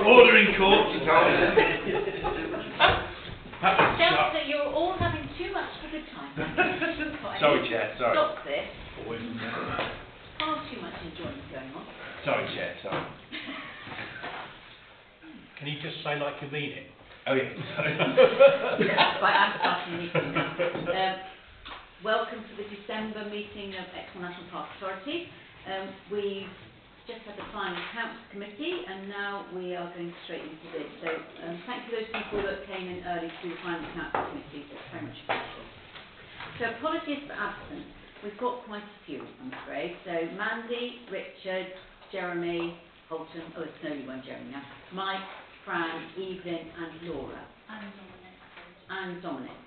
Order in court. Sounds that you're all having too much of a good time. Sorry, Chair, sorry. Stop this. Far too much enjoyment going on. Sorry, Chair, sorry. Can you just say like you mean it? Oh, yeah. Right, I'm starting the meeting now. Welcome to the December meeting of Exmoor National Park Authority. We've just had the final accounts committee and now we are going straight into this. So thank you to those people that came in early to the final accounts committee. That's very much appreciated. So apologies for absence. We've got quite a few, I'm afraid. So Mandy, Richard, Jeremy, Holton, oh it's only one Jeremy now, Mike, Fran, Evelyn and Laura. And Dominic.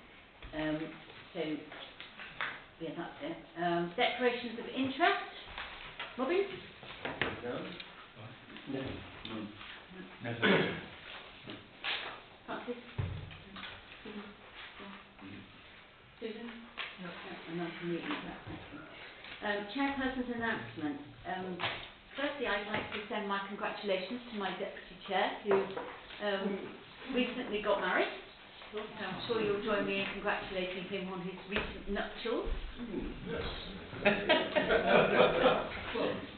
So yeah, that's it. Declarations of interest. Robin? No. Francis? Susan? No. Chairperson's announcement. Firstly, I'd like to send my congratulations to my deputy chair who recently got married. So I'm sure you'll join me in congratulating him on his recent nuptials.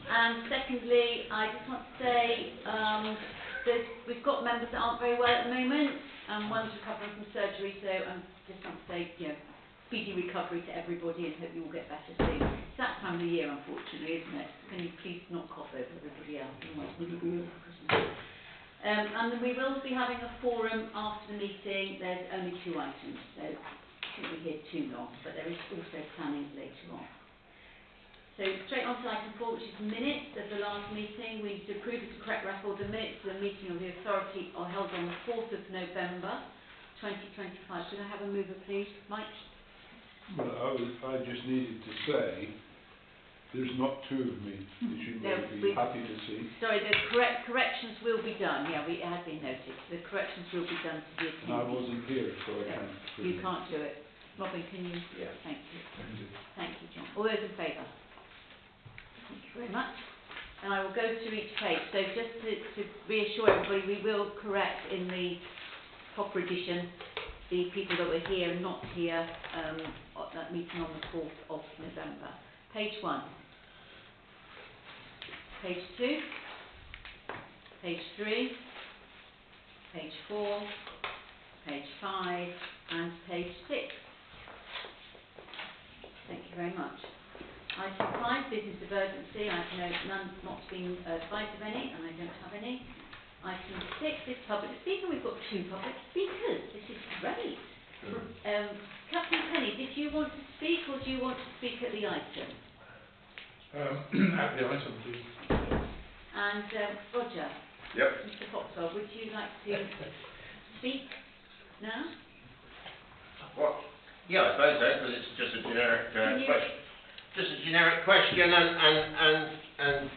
And secondly, I just want to say that we've got members that aren't very well at the moment. One's recovering from surgery, so I just want to say, speedy recovery to everybody and hope you all get better soon. It's that time of the year, unfortunately, isn't it? Can you please not cough over everybody else? And then we will be having a forum after the meeting. There's only 2 items, so I shouldn't be here too long, but there is also planning later on. So straight on to item 4, which is minutes of the last meeting. We need to approve the correct record. The minutes of the meeting of the authority are held on the 4th of November 2025. Could I have a mover, please? Mike? Well, I just needed to say there's not 2 of me, which you will be happy to see. Sorry, the corrections will be done. Yeah, it has been noted. The corrections will be done to the attendees. I wasn't here, so I can't. You can't do it. Robin, can you? Yeah. Thank you. Thank you, John. All those in favour? Thank you very much. And I will go through each page. So just to reassure everybody, we will correct in the proper edition the people that were here and not here at that meeting on the 4th of November. Page 1. Page 2. Page 3. Page 4. Page 5. And page 6. Thank you very much. Item 5, business of urgency. I know none not been advised of any, and I don't have any. Item 6 is public speaker. We've got 2 public speakers. This is great. Captain Penny, did you want to speak, or do you want to speak at the item? At the item, please. And Roger. Yep. Mr. Foxwell, would you like to speak now? Well, yeah, I suppose so, because it's just a generic question. Just a generic question, and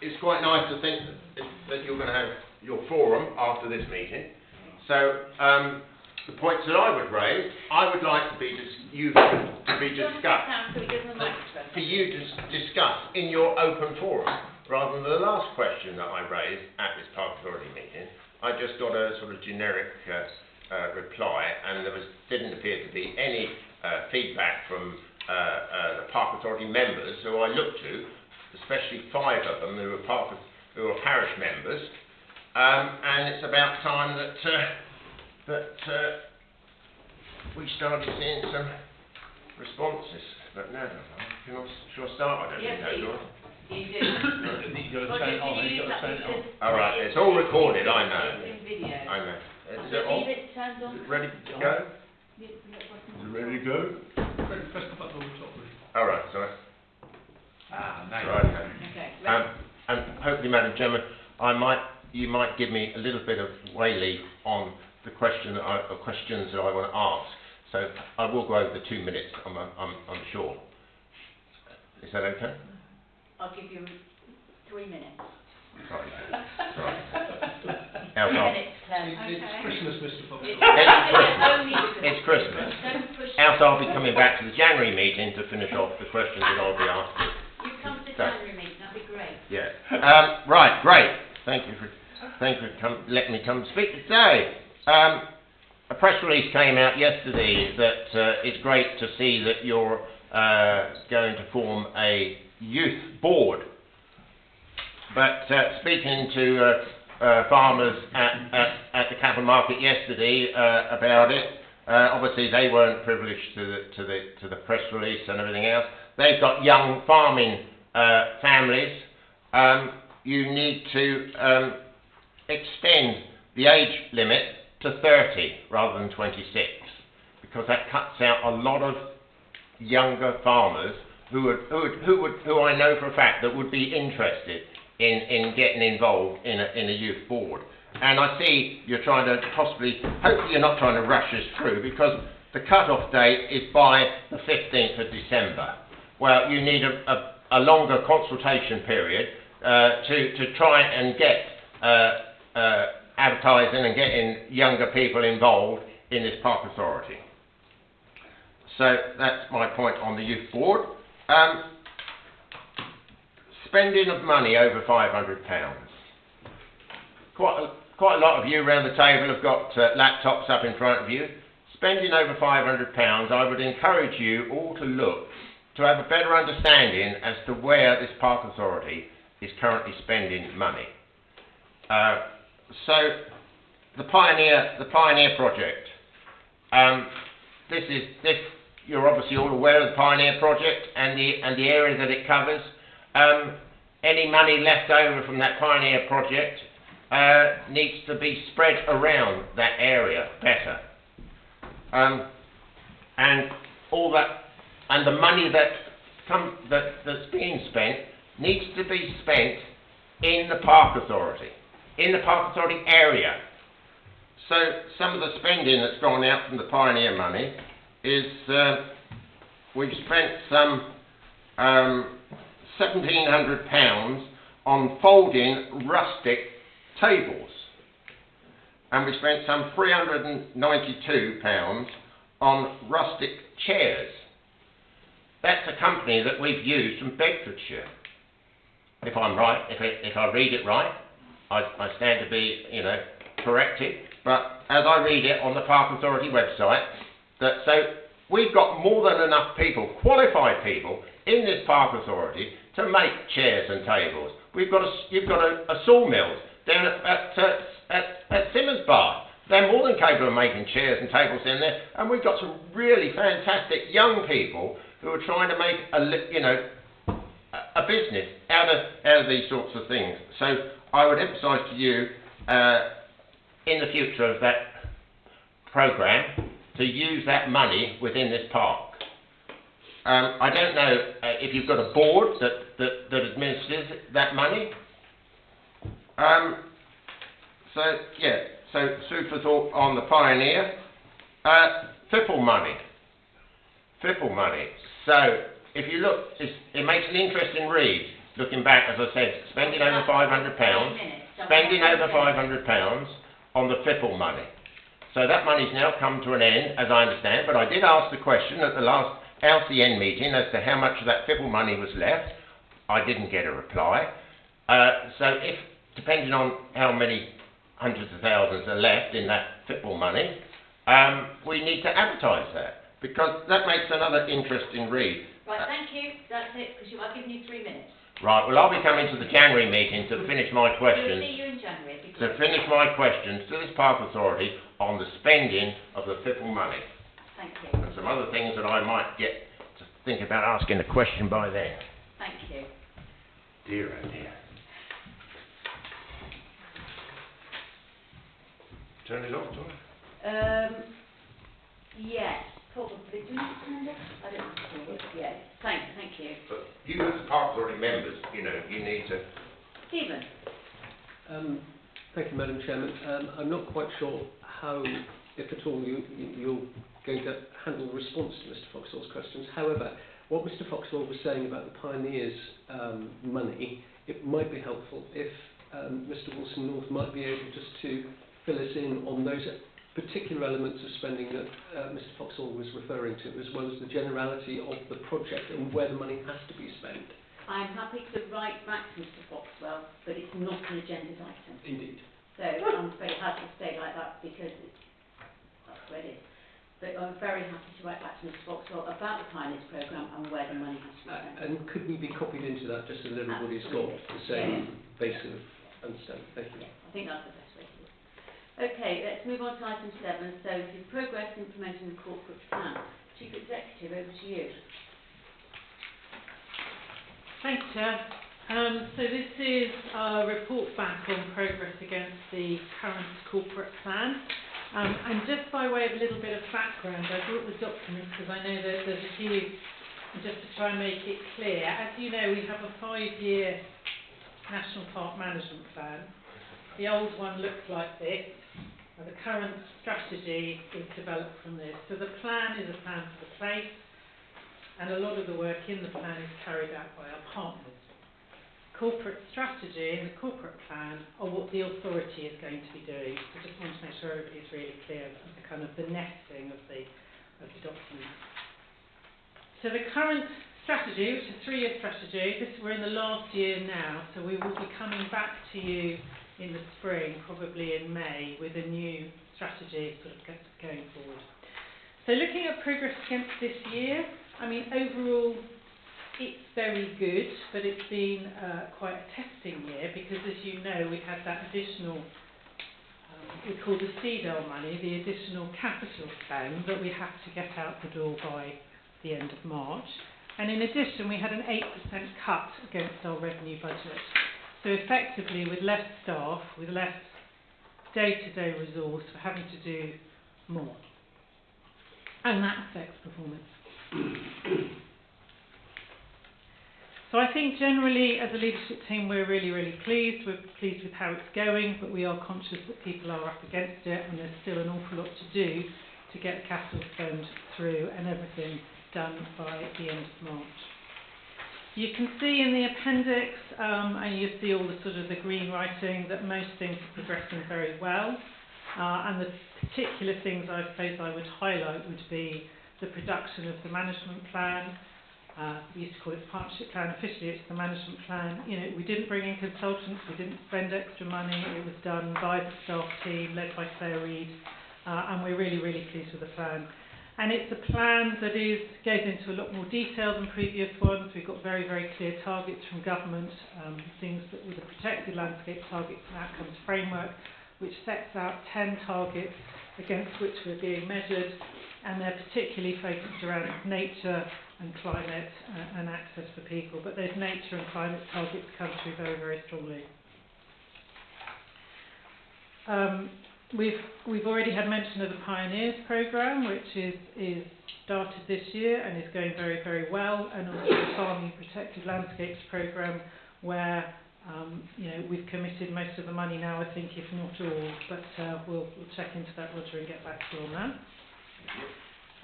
it's quite nice to think that you're going to have your forum after this meeting. So the points that I would raise, I would like to be discussed. For you to discuss in your open forum, rather than the last question that I raised at this Park Authority meeting. I just got a sort of generic reply, and there didn't appear to be any feedback from the Park Authority members who I looked to, especially 5 of them who were parish members, and it's about time that we started seeing some responses. But no, shall I start? I don't think so, do I? You do. You've got to turn it on. You've got to turn it on. All right, it's all recorded. I know. It's in video. I know. Is it Leave on? it turned on. Is it ready to go? Is it ready to go? Press the button on the top. All right, sorry. Right. Okay. And hopefully, Madam Chairman, you might give me a little bit of way on the questions that I want to ask. So I will go over the 2 minutes. I'm sure. Is that okay? I'll give you 3 minutes. Sorry. 3 minutes, It's Christmas, Mr. Fox. It's Christmas. Else I'll be coming back to the January meeting to finish off the questions that I'll be asking. You come to the January meeting, that'd be great. Yeah. Right, great. Thank you for letting me come speak today. A press release came out yesterday that it's great to see that you're going to form a youth board. But speaking to farmers at the cattle market yesterday about it, obviously they weren't privileged to the press release and everything else. They've got young farming families. You need to extend the age limit to 30 rather than 26, because that cuts out a lot of younger farmers who I know for a fact that would be interested in getting involved in a youth board. And I see you're trying to hopefully you're not trying to rush us through, because the cut-off date is by the 15th of December. Well, you need a longer consultation period to try and get advertising and getting younger people involved in this park authority. So that's my point on the youth board. Spending of money over £500. Quite a lot of you around the table have got laptops up in front of you. Spending over £500, I would encourage you all to look to have a better understanding as to where this park authority is currently spending money. So the Pioneer project. You're obviously all aware of the Pioneer project and the area that it covers. Any money left over from that Pioneer project needs to be spread around that area better. And all that, and the money that's being spent needs to be spent in the park authority, area. So some of the spending that's gone out from the Pioneer money is we've spent some £1,700 on folding rustic tables, and we spent some £392 on rustic chairs. That's a company that we've used from Bedfordshire. If I'm right, if I read it right, I stand to be, corrected. But as I read it on the Park Authority website, so we've got more than enough people, qualified people, in this Park Authority to make chairs and tables. You've got a sawmill down at Simmersbar. They're more than capable of making chairs and tables in there, and we've got some really fantastic young people who are trying to make a business out of these sorts of things. So I would emphasise to you in the future of that programme to use that money within this park. I don't know if you've got a board that administers that money. So food for thought on the Pioneer. FIPL money. So if you look, it makes an interesting read. Looking back, as I said, spending over £500, on the FIPL money. So that money's now come to an end, as I understand. But I did ask the question at the last LCN meeting as to how much of that FIPL money was left. I didn't get a reply. So if, depending on how many hundreds of thousands are left in that FIPL money, we need to advertise that, because that makes another interesting read. Right, thank you. That's it, because I've given you 3 minutes. Right, well, I'll be coming to the January meeting to finish my questions. We'll see you in January. To finish my questions to this Park Authority on the spending of the FIPL money. Thank you. And some other things that I might get to think about asking a question by then. Thank you. Dear oh dear. Turn it off, do I? Yes, probably. Do you need to turn it off? I don't know. Yes. Thank you. But you as Park Authority members, you need to... Stephen. Thank you, Madam Chairman. I'm not quite sure how, if at all, you're going to handle the response to Mr Foxall's questions. However, what Mr Foxall was saying about the Pioneers' money, it might be helpful if Mr Wilson-North might be able just to fill us in on those particular elements of spending that Mr Foxall was referring to, as well as the generality of the project and where the money has to be spent. I'm happy to write back to Mr Foxwell, but it's not an agenda item. Indeed. So I'm afraid it has to stay like that because that's where it is. But I'm very happy to write back to Mr Foxwell about the Pioneers programme and where the money has to be spent. And could we be copied into that just so that everybody's got the same base of understanding? Thank you. I think that's the best way to do it. Okay, let's move on to item 7. So this is progress implementing the corporate plan. Chief Executive, over to you. Thanks, Chair. So this is a report back on progress against the current corporate plan. And just by way of a little bit of background, I brought the documents because I know that there's a few, just to try and make it clear. As you know, we have a 5-year National Park Management Plan. The old one looks like this, and the current strategy is developed from this. So the plan is a plan for the place, and a lot of the work in the plan is carried out by our partners. Corporate strategy and the corporate plan are what the authority is going to be doing. So I just want to make sure everybody's really clear of the kind of the nesting of the document. So the current strategy, which is a 3-year strategy, we're in the last year now, so we will be coming back to you in the spring, probably in May, with a new strategy sort of going forward. So looking at progress against this year, I mean, overall, it's very good, but it's been quite a testing year because, as you know, we've had that additional, we call the CDL money, the additional capital spend that we have to get out the door by the end of March. And in addition, we had an 8% cut against our revenue budget. So effectively, with less staff, with less day-to-day resource, we're having to do more. And that affects performance. So I think generally, as a leadership team, we're really, really pleased. We're pleased with how it's going, but we are conscious that people are up against it, and there's still an awful lot to do to get the capital spend through and everything done by the end of March. You can see in the appendix, and you see all the sort of the green writing, that most things are progressing very well. And the particular things I suppose I would highlight would be the production of the management plan. We used to call it the partnership plan. Officially, it's the management plan. You know, we didn't bring in consultants. We didn't spend extra money. It was done by the staff team, led by Claire Reid, and we're really, really pleased with the plan. And it's a plan that goes into a lot more detail than previous ones. We've got very, very clear targets from government, things that with a protected landscape targets and outcomes framework, which sets out 10 targets against which we're being measured, and they're particularly focused around nature and climate and access for people. But those nature and climate targets come through very, very strongly. We've already had mention of the Pioneers programme, which is started this year and is going very, very well, and also the Farming Protected Landscapes programme, where you know, we've committed most of the money now, I think, if not all, but we'll check into that, Roger, and get back to you on that.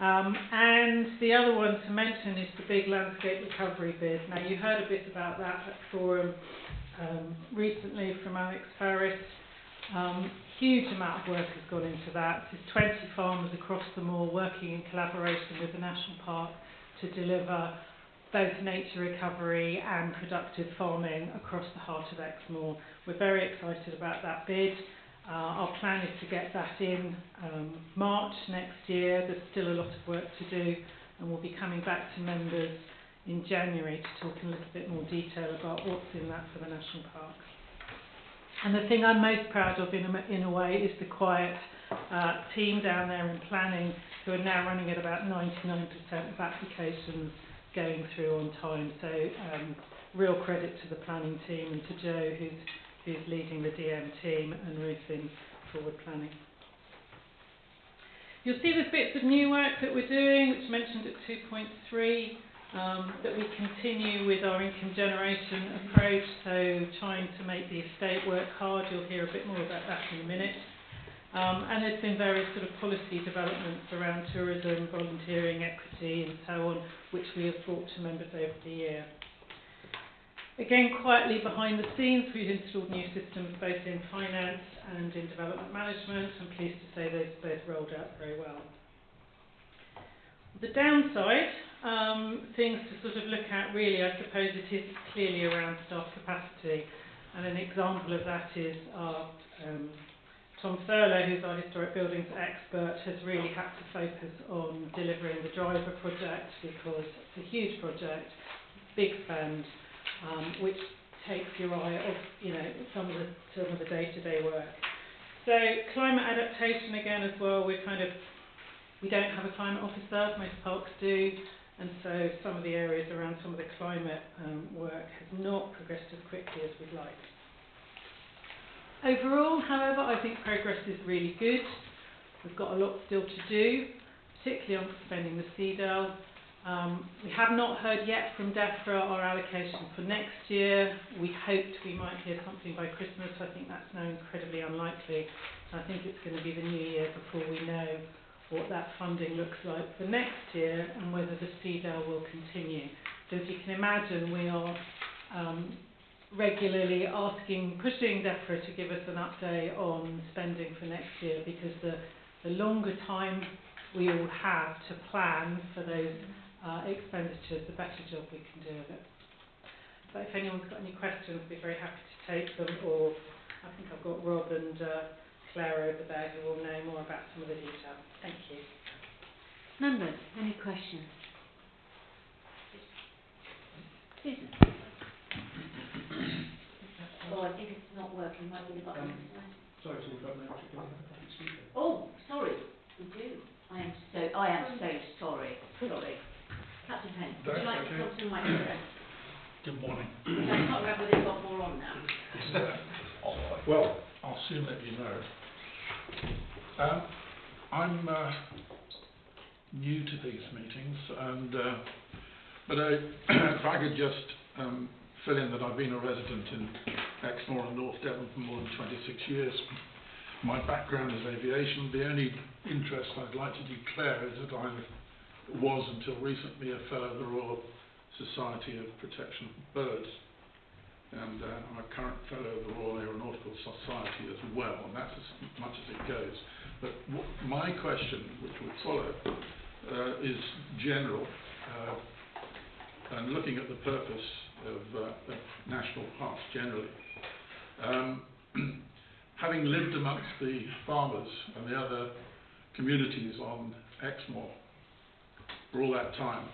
And the other one to mention is the big landscape recovery bid. Now, you heard a bit about that at Forum recently from Alex Farris. Huge amount of work has gone into that. There's 20 farmers across the moor working in collaboration with the National Park to deliver both nature recovery and productive farming across the heart of Exmoor. We're very excited about that bid. Our plan is to get that in March next year. There's still a lot of work to do, and we'll be coming back to members in January to talk in a little bit more detail about what's in that for the National Park. And the thing I'm most proud of in a way is the quiet team down there in planning, who are now running at about 99% of applications going through on time. So real credit to the planning team and to Joe, who's leading the DM team, and Ruth in forward planning. You'll see there's bits of new work that we're doing, which mentioned at 2.3, that we continue with our income generation approach, so trying to make the estate work hard. You'll hear a bit more about that in a minute. And there's been various sort of policy developments around tourism, volunteering, equity, and so on, which we have brought to members over the year. Again, quietly behind the scenes, we've installed new systems both in finance and in development management. I'm pleased to say they've both rolled out very well. The downside things to sort of look at really, I suppose it is clearly around staff capacity, and an example of that is our Tom Thurlow, who's our historic buildings expert, has really had to focus on delivering the driver project because it's a huge project, big spend, which takes your eye off, some of the day-to-day work. So climate adaptation again as well. We don't have a climate officer, most parks do, and so some of the areas around some of the climate work has not progressed as quickly as we'd like. Overall, however, I think progress is really good. We've got a lot still to do, particularly on suspending the CDL. We have not heard yet from DEFRA our allocation for next year. We hoped we might hear something by Christmas. I think that's now incredibly unlikely. So I think it's going to be the new year before we know what that funding looks like for next year and whether the CDL will continue. So as you can imagine, we are regularly pushing DEFRA to give us an update on spending for next year, because the longer time we all have to plan for those expenditures, the better job we can do of it. But if anyone's got any questions, I'd be very happy to take them, or I think I've got Rob and Claire over there who will know more about some of the detail. Thank you. Members, any questions? Susan? Oh, I think it's not working. Might be the button. Sorry to interrupt, Madam Chair, can we have a public speaker? Oh, sorry. We do. I am so sorry. Sorry. Captain Penn, would you like to come to the microphone? Good morning. I can't remember whether it's got more on now. Well, I'll soon let you know. I'm new to these meetings, and but if I could just fill in that I've been a resident in Exmoor and North Devon for more than 26 years. My background is aviation. The only interest I'd like to declare is that I was until recently a fellow of the Royal Society of Protection of Birds, and I'm a current fellow of the Royal Aeronautical Society as well, and that's as much as it goes. But my question, which would follow, is general, and looking at the purpose of national parks generally. Having lived amongst the farmers and the other communities on Exmoor for all that time,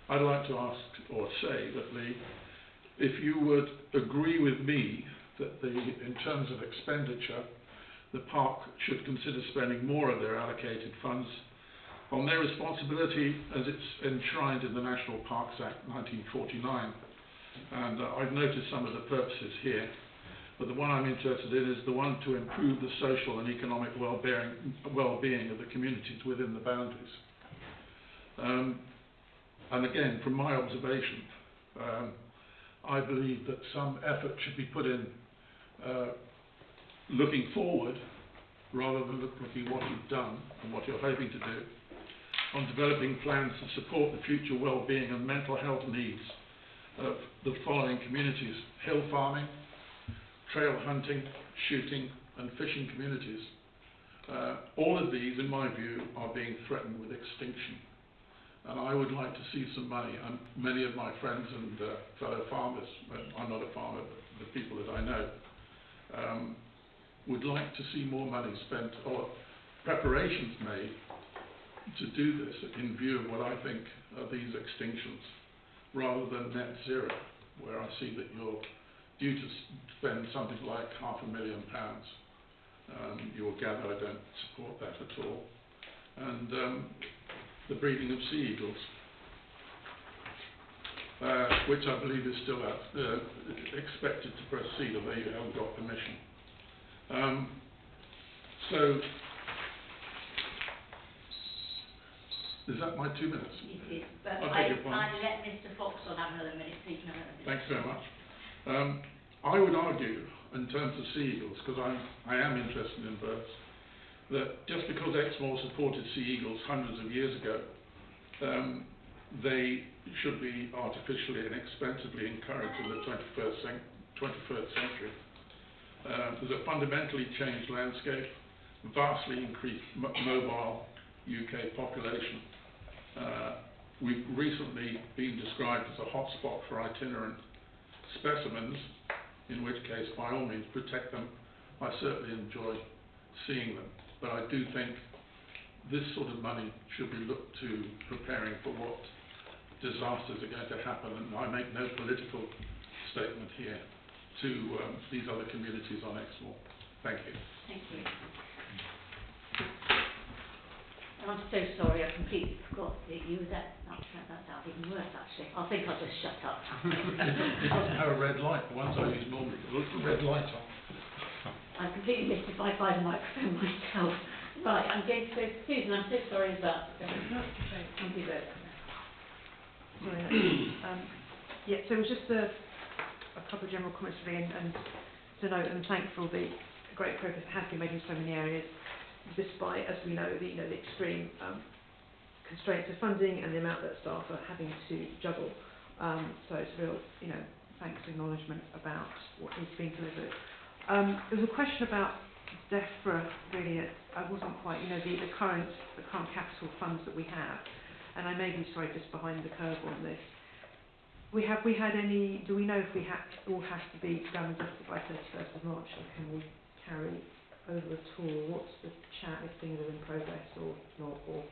I'd like to ask or say that if you would agree with me that in terms of expenditure, the park should consider spending more of their allocated funds on their responsibility as it's enshrined in the National Parks Act 1949. And I've noticed some of the purposes here, but the one I'm interested in is the one to improve the social and economic well-being of the communities within the boundaries. And again, from my observation, I believe that some effort should be put in looking forward rather than looking what you've done and what you're hoping to do, on developing plans to support the future well-being and mental health needs of the following communities: hill farming, trail hunting, shooting and fishing communities. All of these, in my view, are being threatened with extinction. And I would like to see some money. And many of my friends and fellow farmers, I'm not a farmer, but the people that I know, would like to see more money spent or preparations made to do this in view of what I think are these extinctions, rather than net zero, where I see that you're due to spend something like £500,000. You will gather I don't support that at all. And the breeding of sea eagles, which I believe is still expected to proceed, although you haven't got permission. So, is that my 2 minutes? It is, but I let Mr. Foxall have another minute, so you can have another minute. Thanks very much. I would argue, in terms of sea eagles, because I am interested in birds, that just because Exmoor supported sea eagles hundreds of years ago, they should be artificially and expensively encouraged in the 21st century. There's a fundamentally changed landscape, vastly increased mobile UK population, we've recently been described as a hotspot for itinerant specimens, in which case, by all means, protect them. I certainly enjoy seeing them, but I do think this sort of money should be looked to preparing for what disasters are going to happen, and I make no political statement here to these other communities on Exmoor. Thank you. Thank you. I'm so sorry, I completely forgot that you were there. That's even worse, actually. I think I'll just shut up. It doesn't have a red light. The ones I use normally, the red light on. I'm completely mystified by the microphone myself. Right, I'm going to go to Susan. I'm so sorry about that. I'll do that. Sorry. Yeah, so it was just a couple of general comments really, and to note and thank for the great progress that has been made in so many areas, despite, as we know, the extreme constraints of funding and the amount that staff are having to juggle. So it's real, thanks and acknowledgement about what is being delivered. There was a question about DEFRA, really. I wasn't quite, the current capital funds that we have, and I may be just behind the curve on this. Do we know if all has to be done and dusted by 31st of March, or can we carry over at all? What's the chat if things are in progress or not, or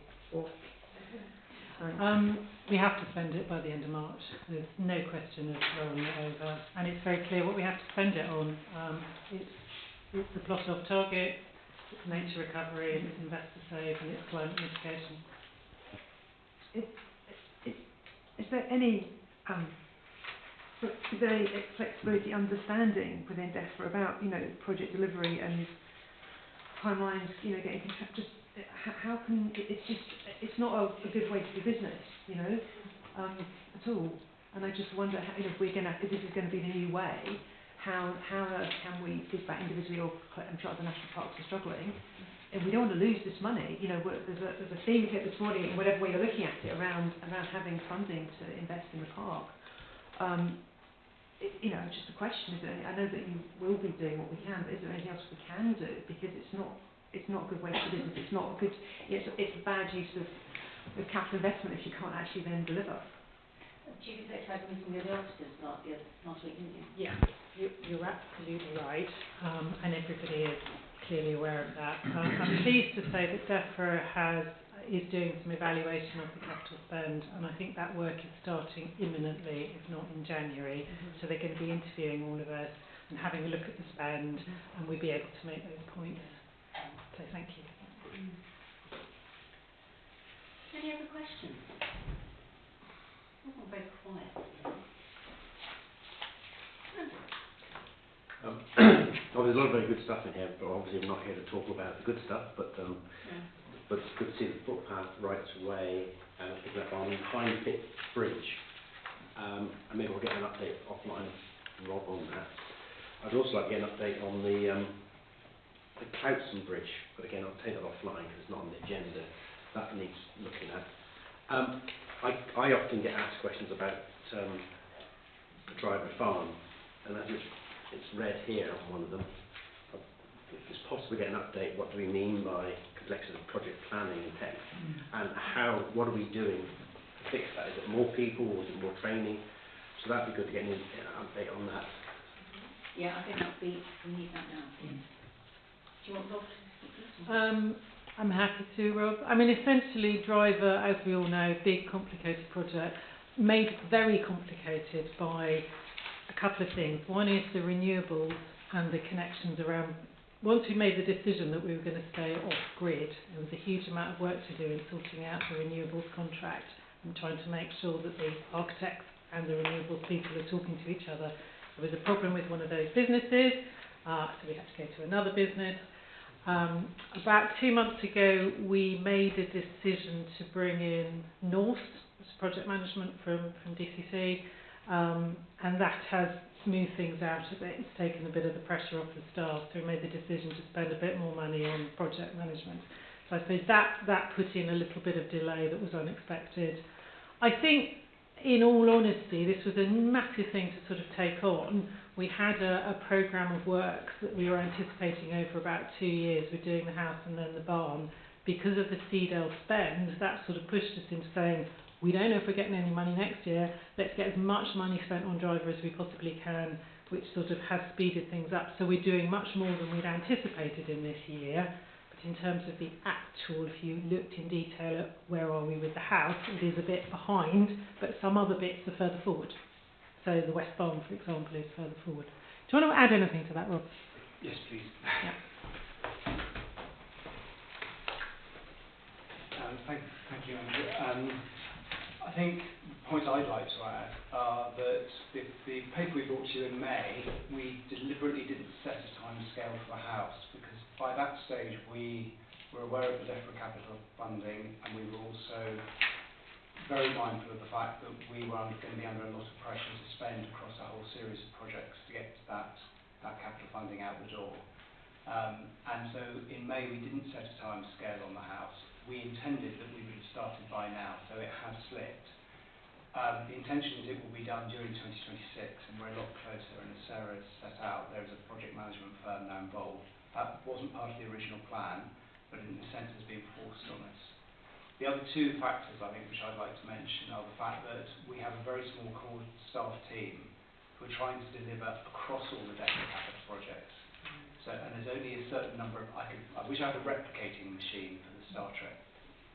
we have to spend it by the end of March. There's no question of rolling it over, and it's very clear what we have to spend it on. It's the plot off target, it's nature recovery, it's investor save, and it's climate mitigation. Is there any flexibility, understanding within DEFRA about project delivery and timelines? Getting just how can it's not a good way to do business, at all. And I just wonder if this is going to be the new way. How can we think about individually, or I'm sure other national parks are struggling, and we don't want to lose this money. There's a theme here this morning, in whatever way you're looking at it, around having funding to invest in the park. Just a question: I know that you will be doing what we can, but is there anything else we can do? Because it's not a good way to do business. It's not a good. It's a bad use of capital investment if you can't actually then deliver. Chief Executive had a meeting with the officers last week, didn't you? Yeah, you're absolutely right, and everybody is clearly aware of that. I'm pleased to say that DEFRA is doing some evaluation of the capital spend, and I think that work is starting imminently, if not in January. So they're going to be interviewing all of us and having a look at the spend, and we'll be able to make those points. So thank you. Any other questions? Oh, very quiet. There's a lot of very good stuff in here, but obviously I'm not here to talk about the good stuff, but it's good to see the footpath rights away and picking up on Hind Pit Bridge. Maybe we'll get an update offline from Rob on that. I'd also like to get an update on the Cloughson Bridge, but again I'll take that offline because it's not on the agenda. That needs looking at. I often get asked questions about the Driver Farm, and as it's read here on one of them. If it's possible to get an update, what do we mean by complexity of project planning and tech, and what are we doing to fix that? Is it more people, or is it more training? So that'd be good to get an update on that. Yeah, I think we need that now. Yes. Do you want Rob to speak to this? I'm happy to, Rob. I mean, essentially, Driver, as we all know, big, complicated project, made very complicated by a couple of things. One is the renewables and the connections around. Once we made the decision that we were going to stay off-grid, there was a huge amount of work to do in sorting out the renewables contract and trying to make sure that the architects and the renewables people are talking to each other. There was a problem with one of those businesses, so we had to go to another business. About 2 months ago, we made a decision to bring in North as project management from DCC, and that has smoothed things out a bit. It's taken a bit of the pressure off the staff, so we made the decision to spend a bit more money on project management. So I suppose that put in a little bit of delay that was unexpected. I think, in all honesty, this was a massive thing to sort of take on. We had a programme of works that we were anticipating over about 2 years. We're doing the house and then the barn. Because of the CDL spend, that sort of pushed us into saying, we don't know if we're getting any money next year, let's get as much money spent on driver as we possibly can, which sort of has speeded things up. So we're doing much more than we'd anticipated in this year. But in terms of the actual, if you looked in detail at where are we with the house, it is a bit behind, but some other bits are further forward. So the West Barn, for example, is further forward. Do you want to add anything to that, Rob? Yes, please. Yeah. Thank you, Andrew. I think the points I'd like to add are that the paper we brought to you in May, we deliberately didn't set a time scale for the house because by that stage we were aware of the DEFRA capital funding and we were also very mindful of the fact that we were going to be under a lot of pressure to spend across a whole series of projects to get that capital funding out the door. And so in May we didn't set a time scale on the house. We intended that we would have started by now, so it has slipped. The intention is it will be done during 2026, and we're a lot closer, and as Sarah has set out, there is a project management firm now involved. That wasn't part of the original plan, but in a sense has been forced on us. The other two factors, I think, which I'd like to mention are the fact that we have a very small core staff team who are trying to deliver across all the DEFRA capital projects. So, and there's only a certain number of, I wish I had a replicating machine for the Star Trek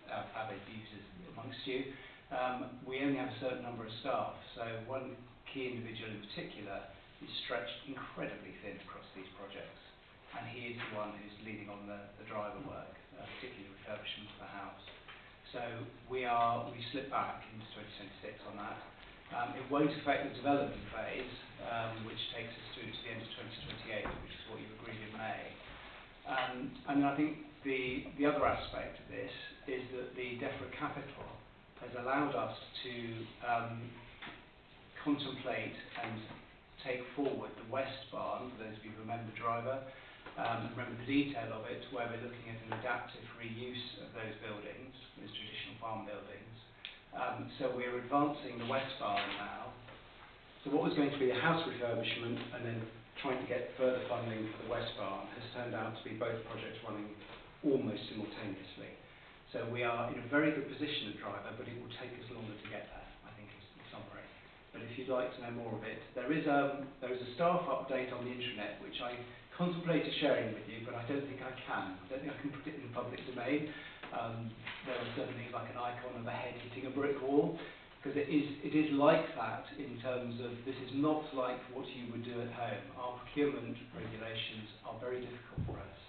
Avid users amongst you. We only have a certain number of staff, so one key individual in particular is stretched incredibly thin across these projects, and he is the one who's leading on the driver work, particularly refurbishment of the house. So we slip back into 2026 on that. It won't affect the development phase, which takes us through to the end of 2028, which is what you agreed in May. And I think the other aspect of this is that the DEFRA capital has allowed us to contemplate and take forward the West Barn, for those of you who remember Driver, remember the detail of it, where we're looking at an adaptive reuse of those buildings, those traditional farm buildings. So we're advancing the West Barn now. So what was going to be a house refurbishment and then trying to get further funding for the West Barn has turned out to be both projects running almost simultaneously. So we are in a very good position at Driver, but it will take us longer to get there, I think is the summary. But if you'd like to know more of it, there is a staff update on the intranet, which I contemplated sharing with you, but I don't think I can. I don't think I can put it in the public domain. There are certain things like an icon of a head hitting a brick wall, because it is like that in terms of this is not like what you would do at home. Our procurement regulations are very difficult for us.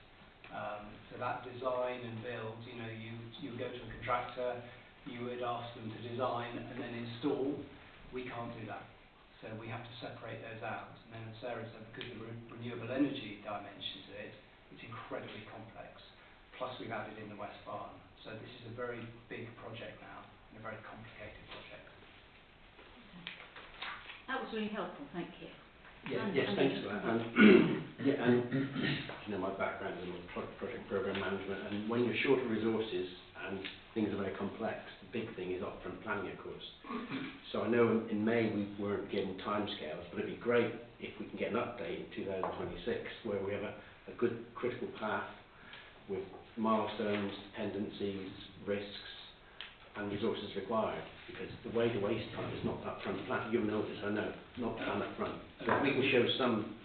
So that design and build, you go to a contractor, you would ask them to design and then install. We can't do that. So we have to separate those out. And then as Sarah said, because of the renewable energy dimension to it, it's incredibly complex. Plus we've added in the West Barn. So this is a very big project now, and a very complicated project. That was really helpful, thank you. Yes, thanks for that. My background is in project program management, and when you're short of resources and things are very complex, the big thing is upfront planning, of course. So I know in May we weren't given timescales, but it'd be great if we can get an update in 2026 where we have a good critical path with milestones, dependencies, risks, and resources required, because the way to waste time is not upfront planning. You'll notice, I know, not done up front. So if we can show some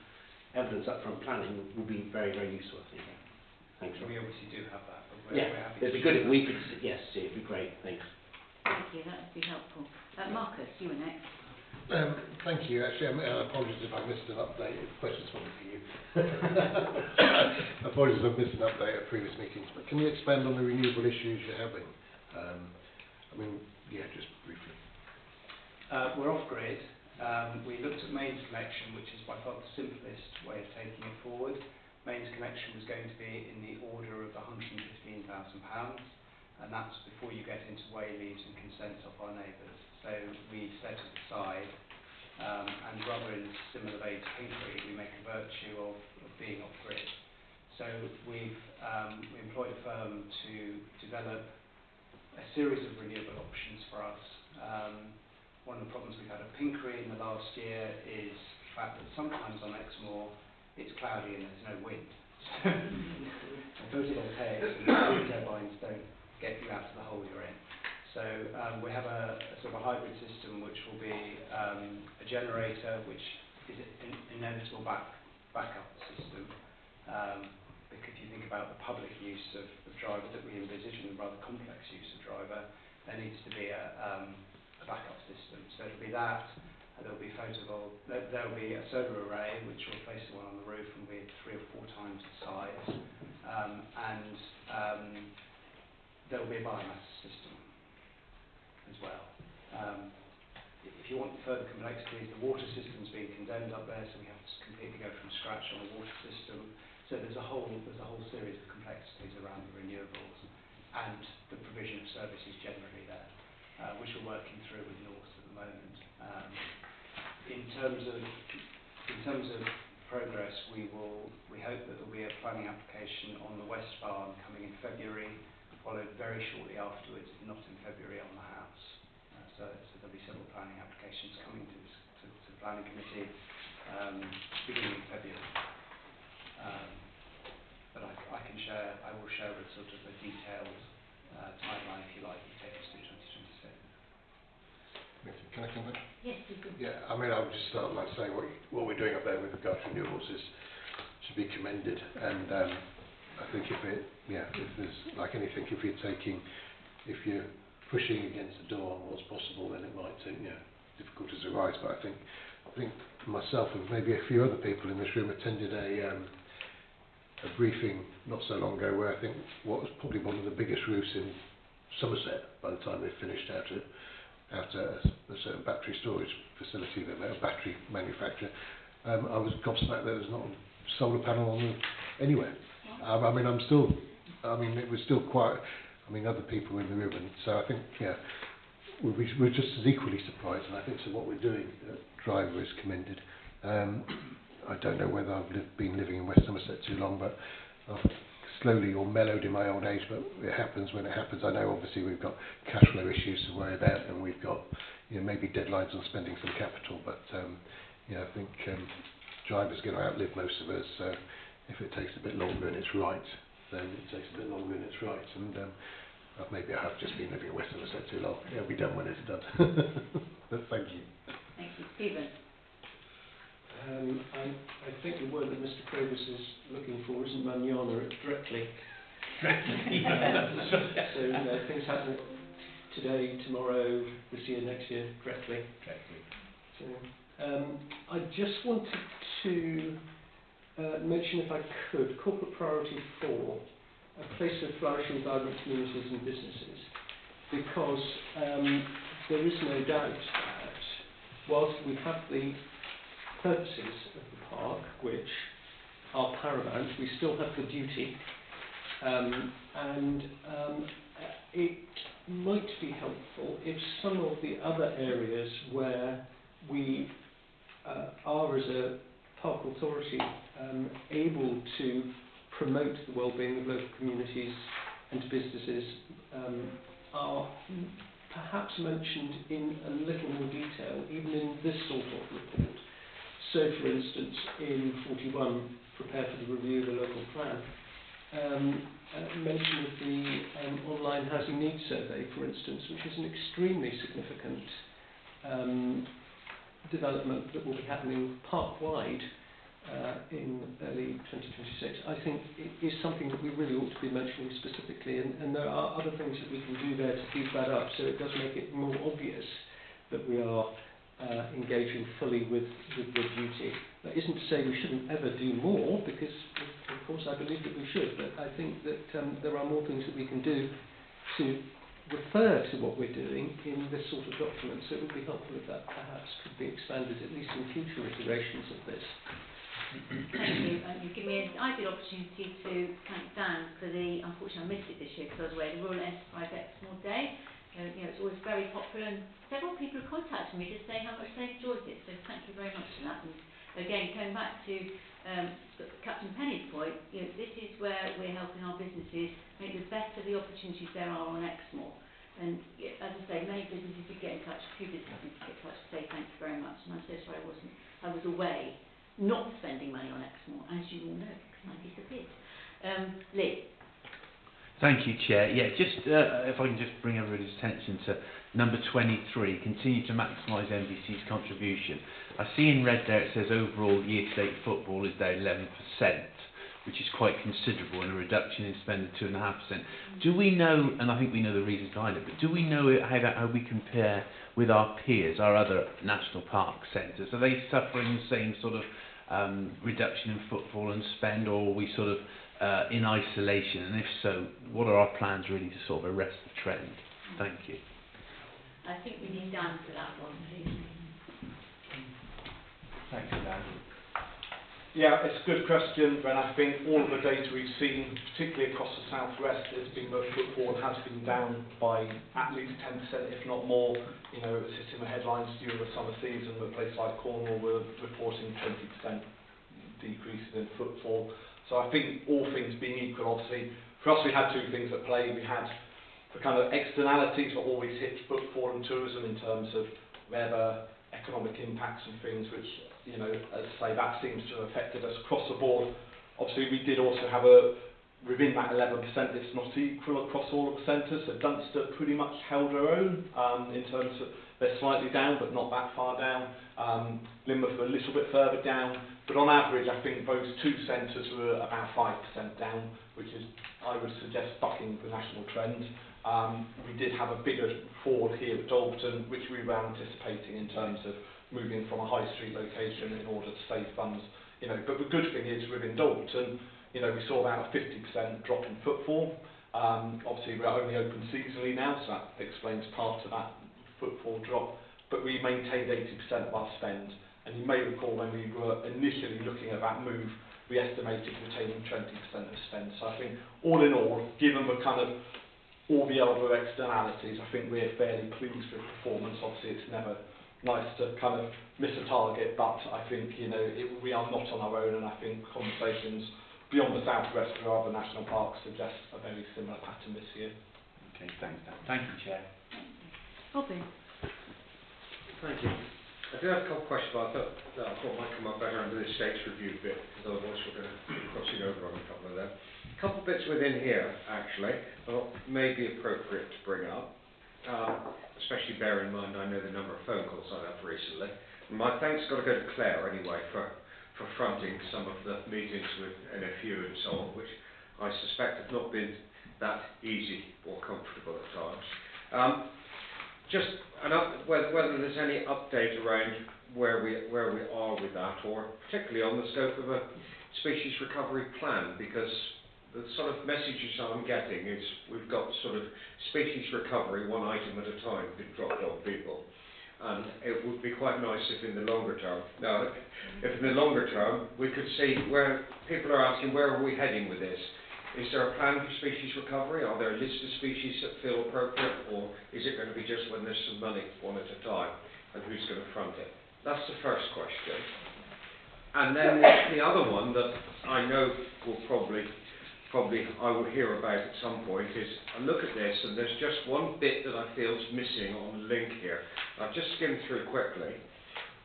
evidence upfront planning will be very, very useful, I think. Thanks. We obviously do have that, but we're happy it'd be good if we could, yes, see, it'd be great, thanks. Thank you, that would be helpful. Marcus, you were next. Thank you. Actually, apologies if I missed an update. The question's probably for you. Apologies if I missed an update at previous meetings, but can you expand on the renewable issues you're having? Just briefly. We're off-grid. We looked at mains connection, which is by far the simplest way of taking it forward. Mains connection was going to be in the order of £115,000, and that's before you get into wayleaves and consents of our neighbours. So we set it aside, and rather in similar vein to Pinkery, we make a virtue of being off-grid. So we employed a firm to develop a series of renewable options for us. One of the problems we've had at Pinkery in the last year is the fact that sometimes on Exmoor it's cloudy and there's no wind. So photovoltaics and wind turbines don't get you out of the hole you're in. So So we have a sort of a hybrid system which will be a generator which is an inevitable backup system. Because if you think about the public use of driver that we envisage and the rather complex use of driver, there needs to be a backup system. So it'll be that, and there'll be there'll be a solar array which will replace the one on the roof and be 3 or 4 times the size, there will be a biomass system as well. If you want further complexities, the water system's being condemned up there, so we have to completely go from scratch on the water system. So there's a whole series of complexities around the renewables and the provision of services generally there, which we're working through with North at the moment. In terms of progress, we hope that there'll be a planning application on the West Farm coming in February, followed very shortly afterwards, if not in February, on the house. So there'll be several planning applications coming to the planning committee beginning in February. But I will share a sort of a detailed timeline, if you like, to take us through 2027. Can I come back? Yes, you do. Yeah, I mean, I'll just start by saying what we're doing up there with regards to renewables is to be commended, and I think if there's like anything, if you're pushing against the door on what's possible, then it might difficulties arise. But I think myself and maybe a few other people in this room attended a briefing not so long ago where I think what was probably one of the biggest roofs in Somerset by the time they finished out at a certain battery storage facility, a battery manufacturer. I was gobsmacked that there's not a solar panel on anywhere. It was still quite. Other people were in the room, and so I think we're just as equally surprised. And I think so. What we're doing, Driver is commended. I don't know whether I've been living in West Somerset too long, but I've slowly or mellowed in my old age, but it happens when it happens. I know obviously we've got cash flow issues to worry about, and we've got maybe deadlines on spending some capital, but I think Driver's going to outlive most of us, so if it takes a bit longer and it's right, then it takes a bit longer and it's right, and maybe I have just been living in West Somerset too long. It'll be done when it's done. But thank you. Thank you. Stephen? I think the word that Mr. Cravis is looking for isn't manana, it's directly. So things happen today, tomorrow, this year, next year, directly. So I just wanted to mention, if I could, corporate priority 4, a place of flourishing, vibrant communities and businesses, because there is no doubt that whilst we have the purposes of the park, which are paramount, we still have the duty, and it might be helpful if some of the other areas where we are, as a park authority, able to promote the well-being of local communities and businesses are perhaps mentioned in a little more detail, even in this sort of report. So, for instance, in 41, prepare for the review of the local plan, mention of the online housing needs survey, for instance, which is an extremely significant development that will be happening park-wide in early 2026. I think it is something that we really ought to be mentioning specifically, and there are other things that we can do there to beef that up, so it does make it more obvious that we are engaging fully with the duty. That isn't to say we shouldn't ever do more, because of course I believe that we should, but I think that there are more things that we can do to refer to what we're doing in this sort of document, so it would be helpful if that perhaps could be expanded, at least in future iterations of this. Thank you. You've given me an ideal opportunity to thank Dan for unfortunately I missed it this year because I was away, the Rural Enterprise Exmoor Day. It's always very popular, and several people have contacted me to say how much they enjoyed it, so thank you very much for that. And again, going back to Captain Penny's point, this is where we're helping our businesses make the best of the opportunities there are on Exmoor. And as I say, many businesses did get in touch, a few businesses did get in touch to say thank you very much, and I'm so sorry I was away, not spending money on Exmoor, as you all know, because I disappeared. Lee? Thank you, Chair. Yeah, just if I can just bring everybody's attention to number 23, continue to maximise NBC's contribution. I see in red there it says overall year-to-date football is down 11%, which is quite considerable, and a reduction in spending 2.5%. Do we know, and I think we know the reasons behind it, but do we know how we compare with our peers, our other national park centres? Are they suffering the same sort of reduction in footfall and spend, or are we sort of in isolation, and if so, what are our plans really to sort of arrest the trend? Thank you. I think we need Dan for that one, please. Thanks, Dan. Yeah, it's a good question, and I think all of the data we've seen, particularly across the southwest, has been that footfall has been down by at least 10%, if not more. You know, it's just in the headlines during the summer season, where places like Cornwall were reporting 20% decreases in footfall. So I think all things being equal, obviously, for us we had two things at play. We had the kind of externalities that always hit footfall and tourism in terms of weather, economic impacts and things, which, you know, as I say, that seems to have affected us across the board. Obviously, we did also have within that 11%, it's not equal across all of the centres. So Dunster pretty much held her own in terms of they're slightly down, but not that far down. Lynmouth were a little bit further down, but on average, I think those two centres were about 5% down, which is, I would suggest, bucking the national trend. We did have a bigger fall here at Dalberton, which we were anticipating in terms of moving from a high street location in order to save funds. You know, but the good thing is within Dalberton, you know, we saw about a 50% drop in footfall. Obviously, we're only open seasonally now, so that explains part of that footfall drop. But we maintained 80% of our spend. And you may recall when we were initially looking at that move, we estimated retaining 20% of spend. So I think all in all, given the kind of all the other externalities, I think we're fairly pleased with performance. Obviously, it's never nice to kind of miss a target, but I think, you know, we are not on our own, and I think conversations beyond the southwest with other national parks suggest a very similar pattern this year. Okay, thanks, Dan. Thank you, Chair. Robin. Thank you. I do have a couple of questions, but I thought might come up better under the estates review bit, because otherwise we're going to be crossing over on a couple of them. A couple of bits within here, actually, that may be appropriate to bring up, especially bear in mind I know the number of phone calls I've had recently. And my thanks got to go to Claire anyway for fronting some of the meetings with NFU and so on, which I suspect have not been that easy or comfortable at times. Just whether there's any update around where we are with that, or particularly on the scope of a species recovery plan, because the sort of messages I'm getting is we've got sort of species recovery one item at a time being dropped on people, and it would be quite nice if in the longer term, we could see where people are asking where are we heading with this. Is there a plan for species recovery? Are there a list of species that feel appropriate, or is it going to be just when there's some money, one at a time, and who's going to front it? That's the first question. And then the other one that I know will probably I will hear about at some point is I look at this and there's just one bit that I feel is missing on the link here. I've just skimmed through quickly.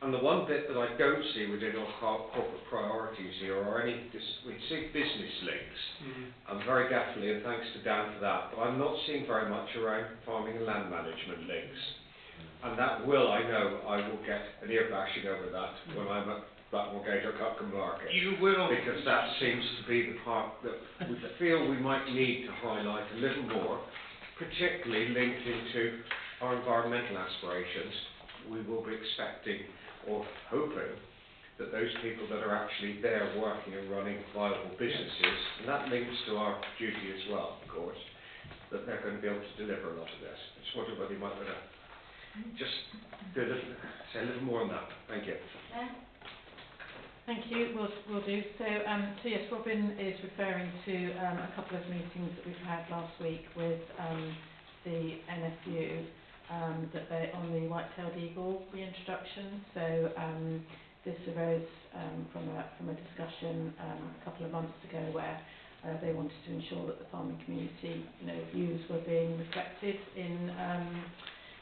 And the one bit that I don't see within our corporate priorities here are any, we see business links, very definitely, and thanks to Dan for that, but I'm not seeing very much around farming and land management links. And that will, I know, I will get an ear bashing over that when I'm at Blackmore Gate or Cuckham Market. You will. Because that seems to be the part that we feel we might need to highlight a little more, particularly linked into our environmental aspirations. We will be expecting or hoping that those people that are actually there working and running viable businesses, and that links to our duty as well, of course, that they're going to be able to deliver a lot of this. I just wonder whether you might want to just say a little more on that. Thank you. Thank you. We'll do. So yes, Robin is referring to a couple of meetings that we've had last week with the NFU. That they on the white-tailed eagle reintroduction. So this arose from a discussion a couple of months ago where they wanted to ensure that the farming community, views were being reflected in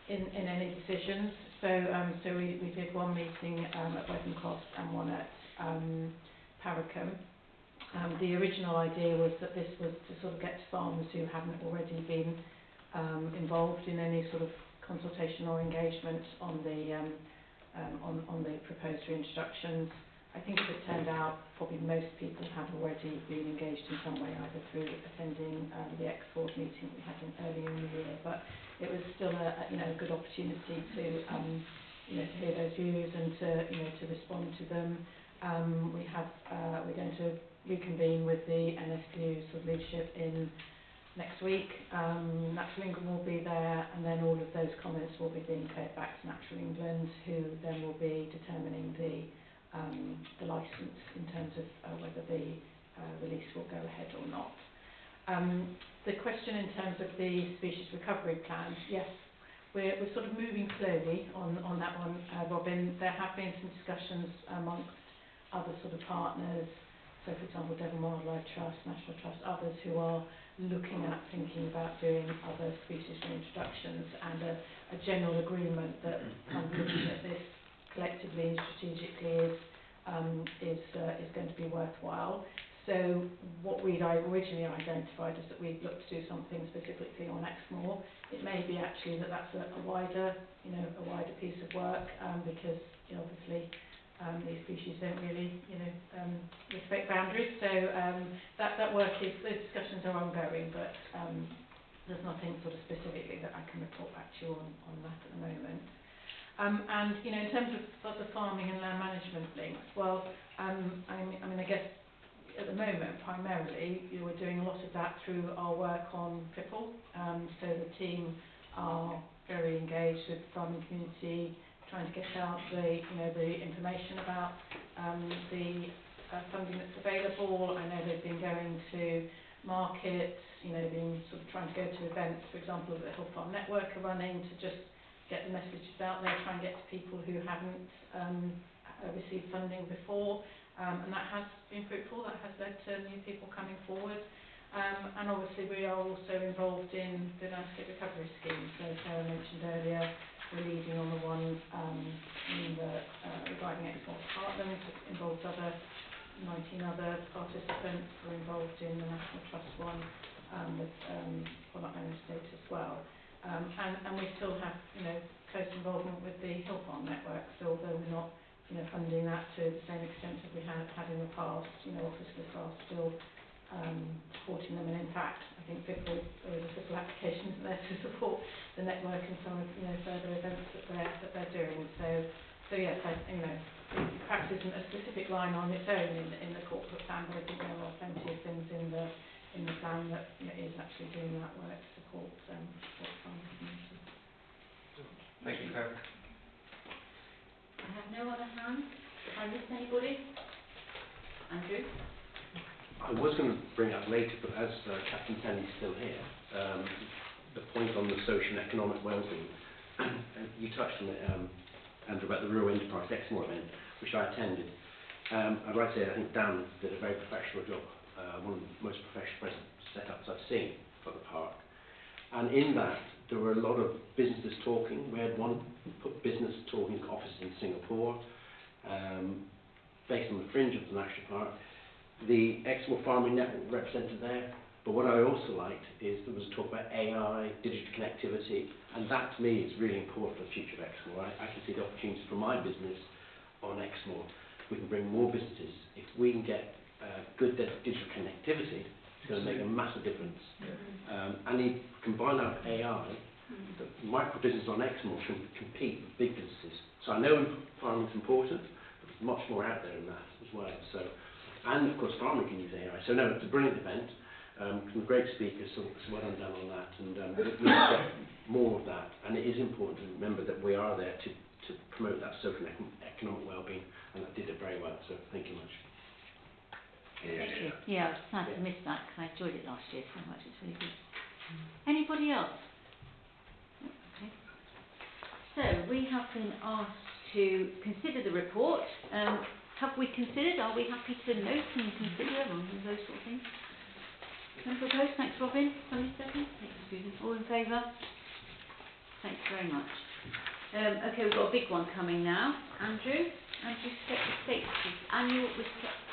any decisions. So we did one meeting at Wetham Cross and one at Paracombe. The original idea was that this was to sort of get to farmers who hadn't already been involved in any sort of consultation or engagement on the proposed reintroductions. I think as it turned out, probably most people had already been engaged in some way, either through attending the X-Board meeting we had earlier in the year, but it was still a good opportunity to to hear those views and to respond to them. We're going to reconvene with the NSU sort of leadership in next week. Natural England will be there, and then all of those comments will be being fed back to Natural England, who then will be determining the licence in terms of whether the release will go ahead or not. The question in terms of the species recovery plan, yes, we're sort of moving slowly on that one, Robin. There have been some discussions amongst other sort of partners, so for example Devon Wildlife Trust, National Trust, others who are looking at thinking about doing other species reintroductions, and a general agreement that kind of looking at this collectively and strategically is going to be worthwhile. So what we'd originally identified is that we'd look to do something specifically on Exmoor. It may be actually that that's a wider piece of work, because obviously these species don't really respect boundaries. So that work those discussions are ongoing, but there's nothing sort of specifically that I can report back to you on that at the moment. And in terms of the farming and land management links, well, I mean, I guess at the moment, primarily, we're doing a lot of that through our work on FIPL. So the team are very engaged with the farming community, trying to get out the information about the funding that's available. I know they've been going to markets, been sort of trying to go to events, for example, that the Hill Farm Network are running, to just get the messages out there, try and get to people who haven't received funding before. And that has been fruitful. That has led to new people coming forward. And obviously we are also involved in the landscape recovery scheme. So as Sarah mentioned earlier, we're leading on the one regarding Exmoor Heartland. It involves 19 other participants. We're involved in the National Trust one with product owner state as well. And we still have close involvement with the Hill Farm Network. So although we're not funding that to the same extent as we had in the past, officers are still supporting them. And in fact, I think FIPL, the FIPL applications are there to support the network and some of further events that they're doing. So yes, perhaps isn't a specific line on its own in the corporate plan, but I think there are plenty of things in the plan that is actually doing that work to support farming community. Thank you, Claire. I have no other hands. If I missed anybody? Andrew? I was going to bring it up later, but as Captain Penny's still here, the point on the social and economic well-being, you touched on it, Andrew, about the Rural Enterprise Exmoor event, which I attended. I'd like to say I think Dan did a very professional job, one of the most professional setups I've seen for the park. And in that, there were a lot of businesses talking. We had one business talking office in Singapore, based on the fringe of the national park. The Exmoor Farming Network represented there. But what I also liked is there was a talk about AI, digital connectivity, and that to me is really important for the future of Exmoor. I can see the opportunities for my business on Exmoor. We can bring more businesses. If we can get good digital connectivity, it's going to make a massive difference. And you combine that with AI, the micro business on Exmoor can compete with big businesses. So I know farming is important, but there's much more out there than that as well. So, and of course farming can use AI. So no, it's a brilliant event. Some great speakers, so well done on that, and we'll get more of that. And it is important to remember that we are there to promote that social and economic well-being, and that did it very well. So thank you much. Thank you. Yeah, it's sad to miss that because I enjoyed it last year so much. It's really good. Anybody else? Okay. So we have been asked to consider the report. Have we considered? Are we happy to note and consider and those sort of things? Can I propose? Thanks, Robin. Somebody second? Thanks, Susan. All in favour? Thanks very much. Okay, we've got a big one coming now. Andrew? Andrew, state annual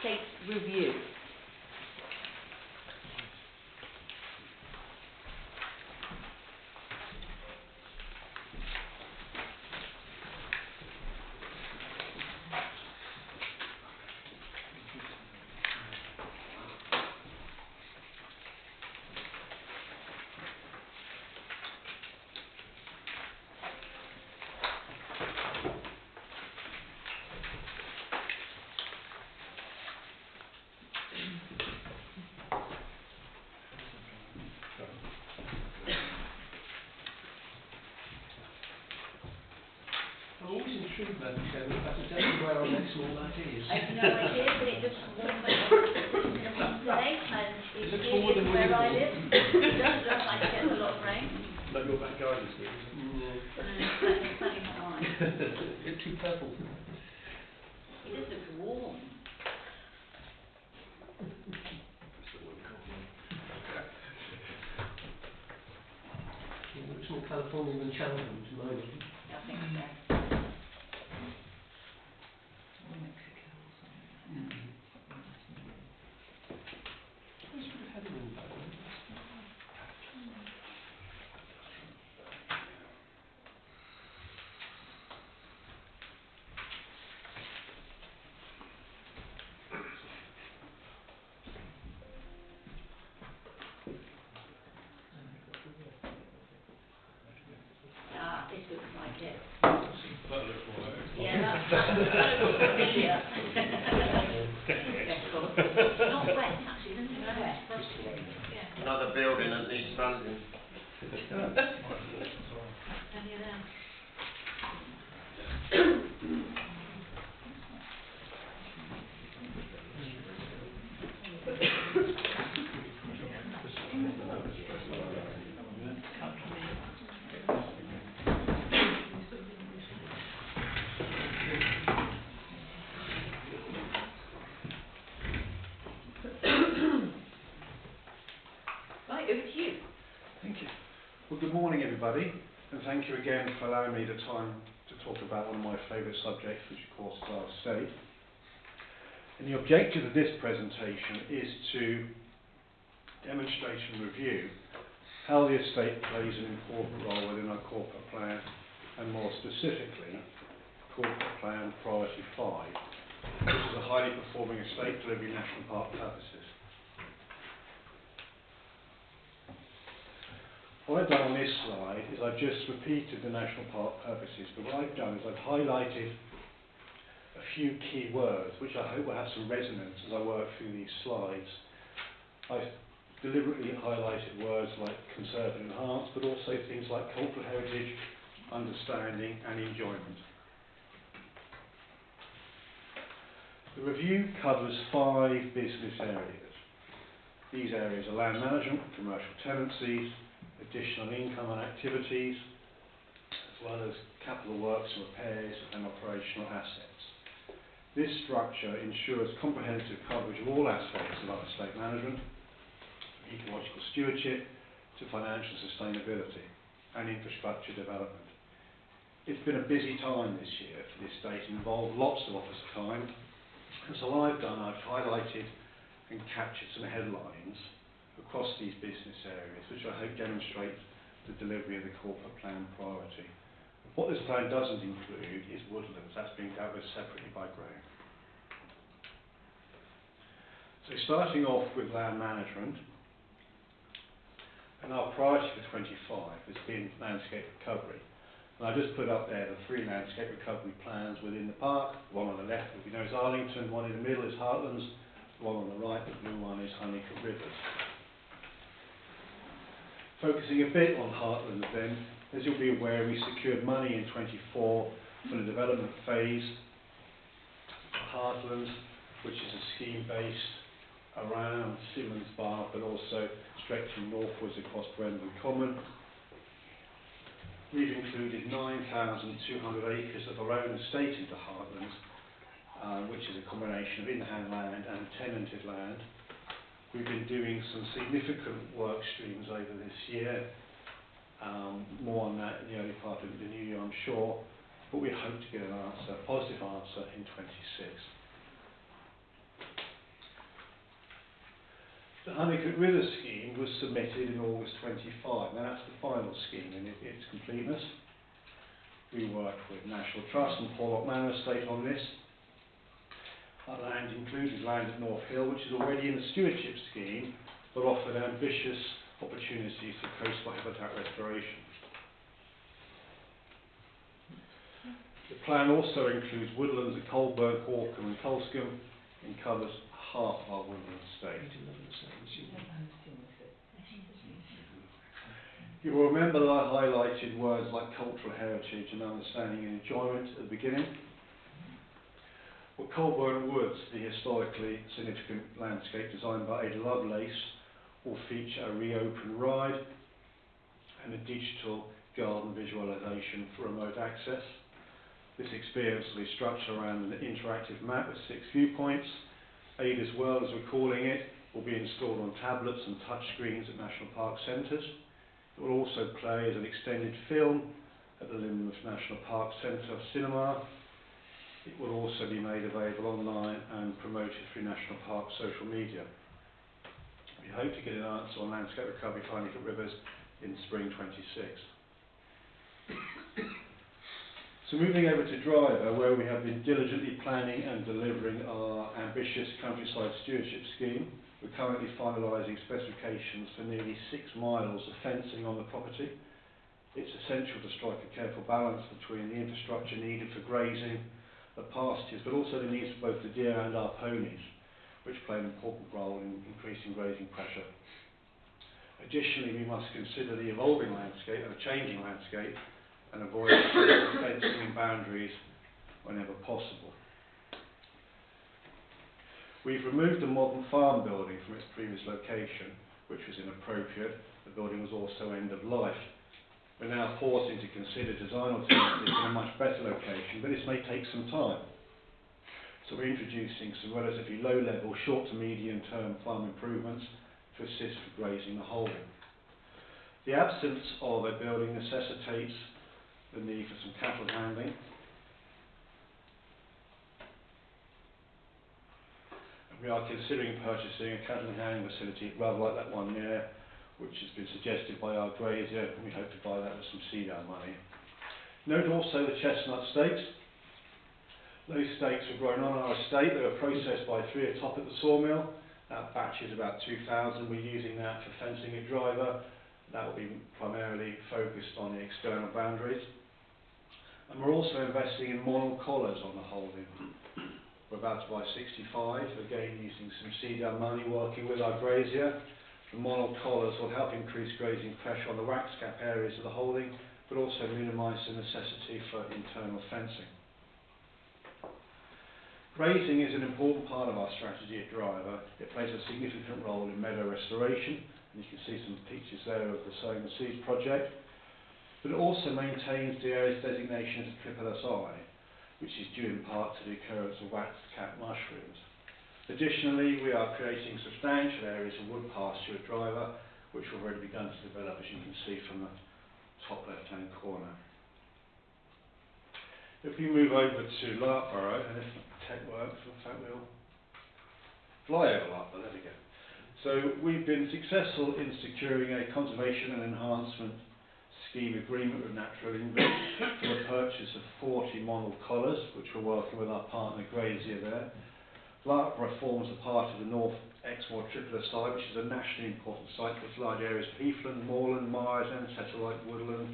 state review. true, Madam Chairman. That's exactly where our next small that is. I have no idea, but it looks warm in a warm day, and It it looks really warmer than is where I Wimbledon. live. It does look like it gets a lot of rain. Like your back garden, isn't it? It's certainly not mine. It's too purple. It just looks warm. It looks more Californian than Cheltenham to my mind. I think so. Ah, this looks like it. That looks more like it. Yeah, that looks familiar. Yes, of course. Not wet, actually, isn't it? Wet. Yeah. Another building that needs funding. Tell you then. Right, over to you. Thank you. Well, good morning, everybody, and thank you again for allowing me the time to talk about one of my favourite subjects, which of course is our estate. And the objective of this presentation is to demonstrate and review how the estate plays an important role within our corporate plan, and more specifically, Corporate Plan Priority 5, which is a highly performing estate delivering national park purposes. What I've done on this slide is I've just repeated the national park purposes, but what I've done is I've highlighted a few key words, which I hope will have some resonance as I work through these slides. I've deliberately highlighted words like conserve and enhance, but also things like cultural heritage, understanding and enjoyment. The review covers 5 business areas. These areas are land management, commercial tenancies, additional income and activities, as well as capital works and repairs and operational assets. This structure ensures comprehensive coverage of all aspects of our estate management, from ecological stewardship to financial sustainability and infrastructure development. It's been a busy time this year for the estate and involved lots of officer time, and so what I've done, I've highlighted and captured some headlines across these business areas, which I hope demonstrate the delivery of the corporate plan priority. What this plan doesn't include is woodlands. That's being dealt with separately by Graham. So starting off with land management, and our priority for 25 has been landscape recovery. And I just put up there the 3 landscape recovery plans within the park. One on the left, we know, is Arlington, one in the middle is Heartlands, the one on the right, the blue one, is Honeycomb Rivers. Focusing a bit on Heartlands then, as you'll be aware, we secured money in 24 for the development phase of Heartlands, which is a scheme based around Simmons Bar, but also stretching northwards across Brendan Common. We've included 9,200 acres of our own estate into Heartlands, which is a combination of in-hand land and tenanted land. We've been doing some significant work streams over this year, more on that in the early part of the new year, I'm sure, but we hope to get an answer, a positive answer in 26. The Honeycomb River scheme was submitted in August 25. Now that's the final scheme in its completeness. We worked with National Trust and Porlock Manor Estate on this. Our land included land at North Hill, which is already in the stewardship scheme, but offered ambitious opportunities for coastal habitat restoration. The plan also includes woodlands at Colburn, Hawkham and Colscombe, and covers half our woodland estate. You will remember that I highlighted words like cultural heritage and understanding and enjoyment at the beginning. Well, Colburn Woods, the historically significant landscape designed by Ada Lovelace, will feature a reopened ride and a digital garden visualisation for remote access. This experience will be structured around an interactive map with 6 viewpoints. Ada's World, as we're calling it, will be installed on tablets and touchscreens at National Park centres. It will also play as an extended film at the Lynmouth National Park Centre Cinema. It will also be made available online and promoted through National Park social media. We hope to get an answer on landscape recovery for Honeycomb Rivers in spring 26. So moving over to Driver, where we have been diligently planning and delivering our ambitious countryside stewardship scheme. We're currently finalising specifications for nearly 6 miles of fencing on the property. It's essential to strike a careful balance between the infrastructure needed for grazing, the pastures, but also the needs of both the deer and our ponies, which play an important role in increasing grazing pressure. Additionally, we must consider the evolving landscape and the changing landscape and avoid fencing and boundaries whenever possible. We've removed the modern farm building from its previous location, which was inappropriate. The building was also end of life. We're now pausing to consider design alternatives in a much better location, but this may take some time. So we're introducing some relatively low-level, short to medium-term farm improvements to assist with grazing the holding. The absence of a building necessitates the need for some cattle handling. And we are considering purchasing a cattle handling facility, rather like that one there, which has been suggested by our grazier, and we hope to buy that with some CDAL money. Note also the chestnut steaks. Those steaks were grown on our estate. They were processed by 3 atop at the sawmill. That batch is about 2,000. We're using that for fencing a Driver. That will be primarily focused on the external boundaries. And we're also investing in monal collars on the holding. We're about to buy 65, again using some CDAL money, working with our grazier. The monal collars will help increase grazing pressure on the wax cap areas of the holding, but also minimise the necessity for internal fencing. Grazing is an important part of our strategy at Driver. It plays a significant role in meadow restoration, and you can see some pictures there of the Sowing the Seeds project. But it also maintains the area's designation as SSSI, which is due in part to the occurrence of wax-cap mushrooms. Additionally, we are creating substantial areas of wood pasture at Driver, which we've already begun to develop, as you can see from the top left-hand corner. If we move over to Larkborough, and if the tech works, in fact we'll fly over Larkborough, there we go. So we've been successful in securing a conservation and enhancement scheme agreement with Natural England for the purchase of 40 monal collars, which we're working with our partner Grazier there. Larkborough forms a part of the North Exmoor SSSI, which is a nationally important site with large areas of heathland, moorland, marshland, satellite woodland,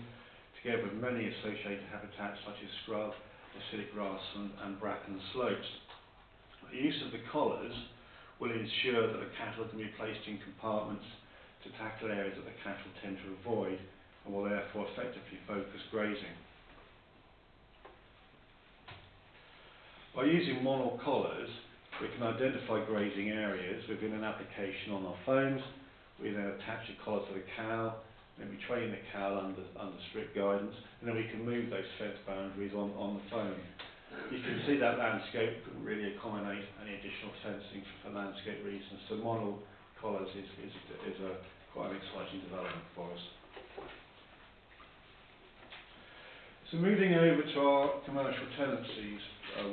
together with many associated habitats such as scrub, acidic grassland and bracken slopes. The use of the collars will ensure that the cattle can be placed in compartments to tackle areas that the cattle tend to avoid, and will therefore effectively focus grazing. By using monal collars, we can identify grazing areas within an application on our phones. We then attach a collar to the cow, then we train the cow under strict guidance, and then we can move those fence boundaries on the phone. You can see that landscape couldn't really accommodate any additional fencing for landscape reasons, so monal collars is quite an exciting development for us. So moving over to our commercial tenancies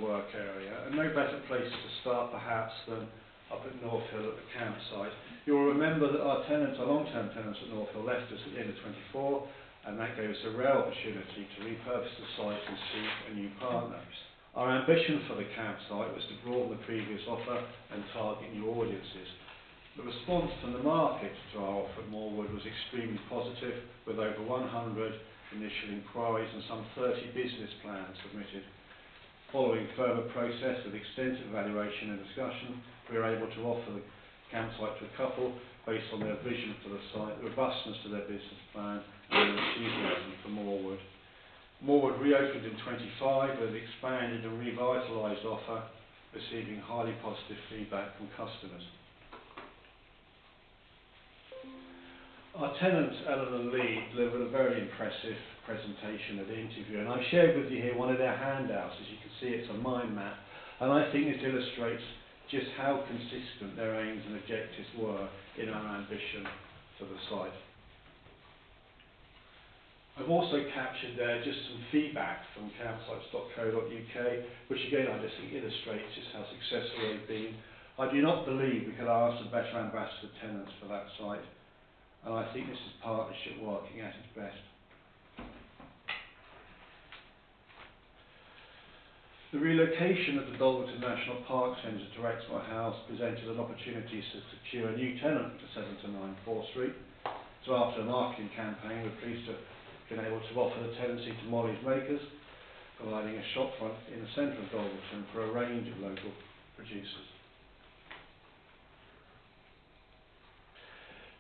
work area, and no better place to start perhaps than up at North Hill at the campsite. You'll remember that our tenants, our long-term tenants at North Hill, left us at the end of 24, and that gave us a rare opportunity to repurpose the site and seek a new partner. Our ambition for the campsite was to broaden the previous offer and target new audiences. The response from the market to our offer at Moorwood was extremely positive, with over 100 initial inquiries and some 30 business plans submitted. Following further process with extensive evaluation and discussion, we were able to offer the campsite to a couple based on their vision for the site, the robustness of their business plan and enthusiasm for Morewood. Morewood reopened in 25 with an expanded and revitalised offer, receiving highly positive feedback from customers. Our tenant, Eleanor Lee, delivered a very impressive presentation at the interview, and I've shared with you here one of their handouts. As you can see, it's a mind map, and I think this illustrates just how consistent their aims and objectives were in our ambition for the site. I've also captured there just some feedback from campsites.co.uk, which again I just think illustrates just how successful they've been. I do not believe we could ask for better ambassador tenants for that site, and I think this is partnership working at its best. The relocation of the Dolverton National Park Centre to Exmoor House presented an opportunity to secure a new tenant for 7 to 9 4 Street. So after a marketing campaign, we're pleased to have been able to offer the tenancy to Molly's Makers, providing a shopfront in the centre of Dolverton for a range of local producers.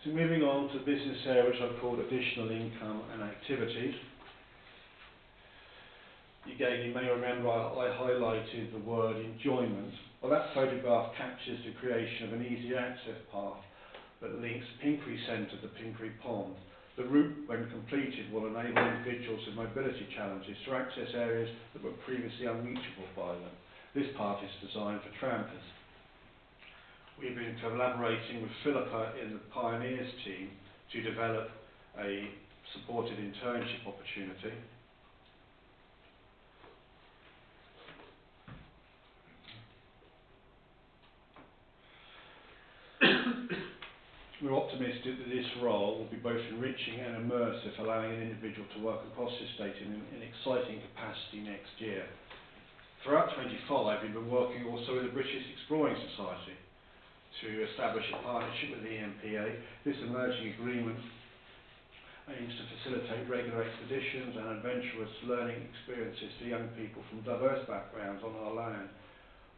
So moving on to the business area, which I've called additional income and activities. Again, you may remember I highlighted the word enjoyment. Well, that photograph captures the creation of an easy access path that links Pinkery Centre to Pinkery Pond. The route, when completed, will enable individuals with mobility challenges to access areas that were previously unreachable by them. This path is designed for trampers. We've been collaborating with Philippa in the Pioneers team to develop a supported internship opportunity. We're optimistic that this role will be both enriching and immersive, allowing an individual to work across the estate in an exciting capacity next year. Throughout 25, we've been working also with the British Exploring Society to establish a partnership with the ENPA. This emerging agreement aims to facilitate regular expeditions and adventurous learning experiences for young people from diverse backgrounds on our land.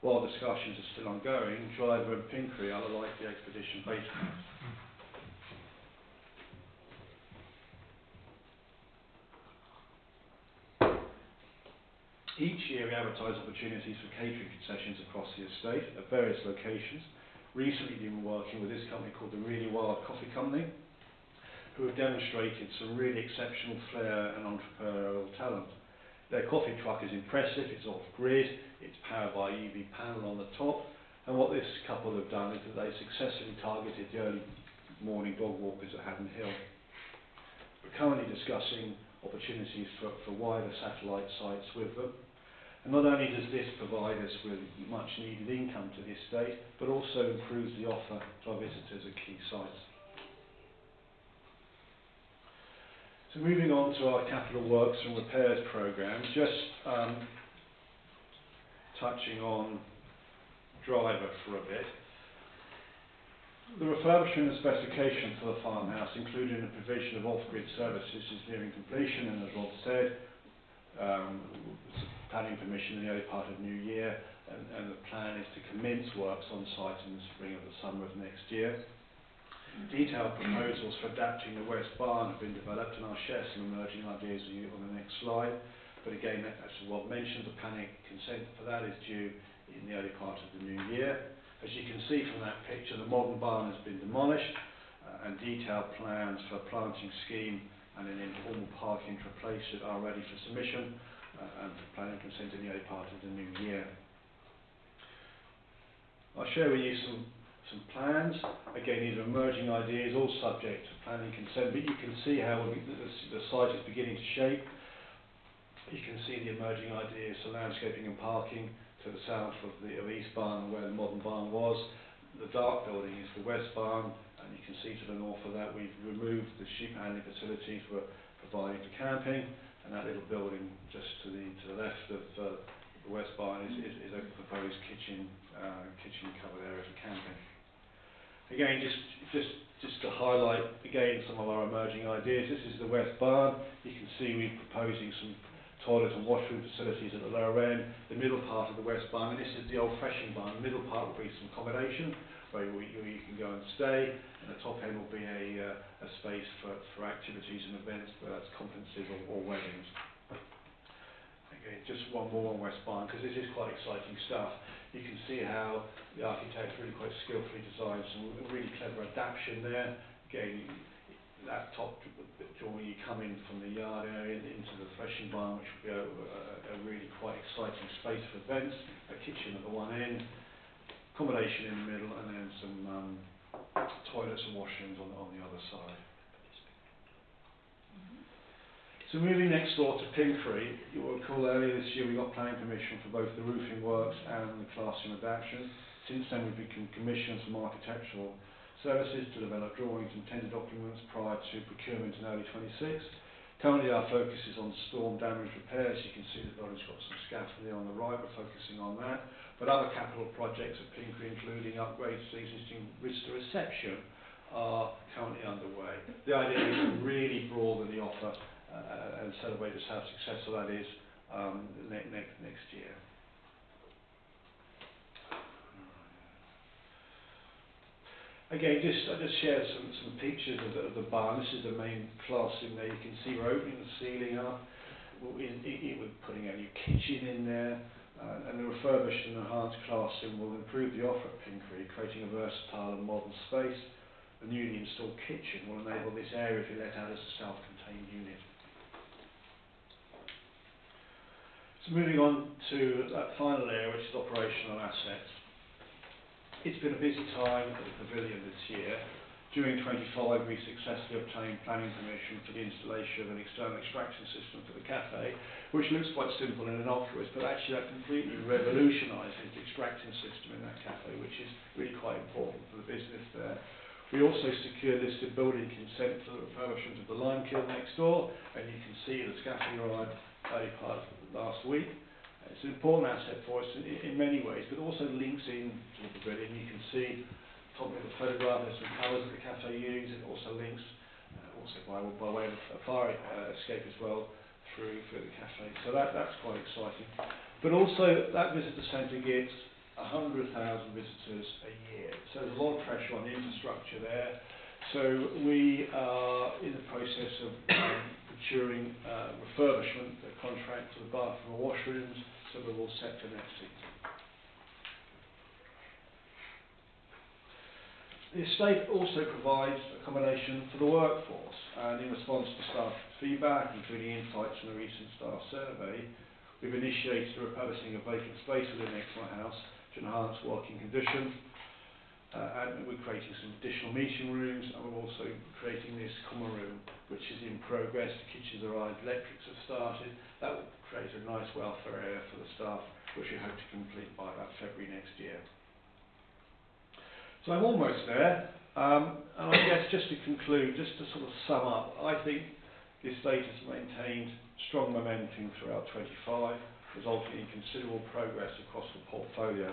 While discussions are still ongoing, Driver and Pinkery are the likely expedition base camps. Each year we advertise opportunities for catering concessions across the estate at various locations. Recently we've been working with this company called the Really Wild Coffee Company, who have demonstrated some really exceptional flair and entrepreneurial talent. Their coffee truck is impressive, it's off-grid, it's powered by a UV panel on the top, and what this couple have done is that they successfully targeted the early morning dog walkers at Haddon Hill. We're currently discussing opportunities for wider satellite sites with them. And not only does this provide us with much needed income to the estate, but also improves the offer to our visitors at key sites. So moving on to our capital works and repairs programme, just touching on Driver for a bit. The refurbishment and specification for the farmhouse, including the provision of off-grid services, is nearing completion, and as Rob said, planning permission in the early part of New Year, and the plan is to commence works on site in the spring or the summer of next year. Detailed proposals for adapting the West Barn have been developed, and I'll share some emerging ideas with you on the next slide. But again, as Rob mentioned, the planning consent for that is due in the early part of the new year. As you can see from that picture, the modern barn has been demolished, and detailed plans for a planting scheme and an informal parking to replace it are ready for submission, and for planning consent in the early part of the new year. I'll share with you some plans. Again, these are emerging ideas, all subject to planning consent, but you can see how the site is beginning to shape. You can see the emerging ideas for landscaping and parking to the south of East Barn, where the modern barn was. The dark building is the West Barn, and you can see to the north of that we've removed the sheep handling facilities we're providing for camping, and that little building just to the left of the West Barn is a proposed kitchen covered area for camping. Again, just to highlight again some of our emerging ideas. This is the West Barn. You can see we're proposing some toilet and washroom facilities at the lower end. The middle part of the west barn, and this is the old threshing barn, the middle part will be some accommodation where you can go and stay, and the top end will be a space for activities and events, whether that's conferences or weddings. Again, just one more on West Barn, because this is quite exciting stuff. You can see how the architect's really quite skillfully designed some really clever adaptation there. Again, that top drawing, you come in from the yard area into the threshing barn, which will be a really quite exciting space for events, a kitchen at the one end, accommodation in the middle, and then some toilets and washrooms on the other side. So moving next door to Pinckery, you will recall earlier this year we got planning permission for both the roofing works and the classroom adaptation. Since then we've been commissioned some architectural services to develop drawings and tender documents prior to procurement in early 26. Currently our focus is on storm damage repairs. You can see the building's got some scaffolding there on the right, we're focusing on that. But other capital projects at Pinckery, including upgrades to the existing Vista reception, are currently underway. The idea is to really broaden the offer and celebrate just how successful that is next year. Again, I just shared some pictures of the barn. This is the main classroom there. You can see we're opening the ceiling up. We're putting a new kitchen in there. And the refurbished and enhanced classroom will improve the offer at Pinckery, creating a versatile and modern space. The newly installed kitchen will enable this area to be let out as a self-contained unit. So moving on to that final area, which is operational assets. It's been a busy time at the pavilion this year. During 25 we successfully obtained planning permission for the installation of an external extraction system for the cafe, which looks quite simple and innocuous, but actually that completely revolutionises the extraction system in that cafe, which is really quite important for the business there. We also secured listed building consent for the refurbishment of the lime kiln next door, and you can see the scaffolding arrived early part of last week. It's an important asset for us in many ways, but also links in to the pavilion. You can see top of the photograph, there's some colours that the cafe use. It also links, also by way of a fire escape as well, through the cafe. So that's quite exciting. But also that visitor centre gets 100,000 visitors a year. So there's a lot of pressure on the infrastructure there. So we are in the process of procuring refurbishment contract for the bathroom and washrooms, so we're all set for next season. The estate also provides accommodation for the workforce, and in response to staff feedback, including insights from the recent staff survey, we've initiated the repurposing of vacant space within the Exmoor House to enhance working conditions. And we're creating some additional meeting rooms, and we're also creating this common room, which is in progress. The kitchen's arrived, electrics have started. That will create a nice welfare area for the staff, which we hope to complete by about February next year. So I'm almost there, and I guess just to conclude, just to sort of sum up, I think the estate has maintained strong momentum throughout 25, resulting in considerable progress across the portfolio.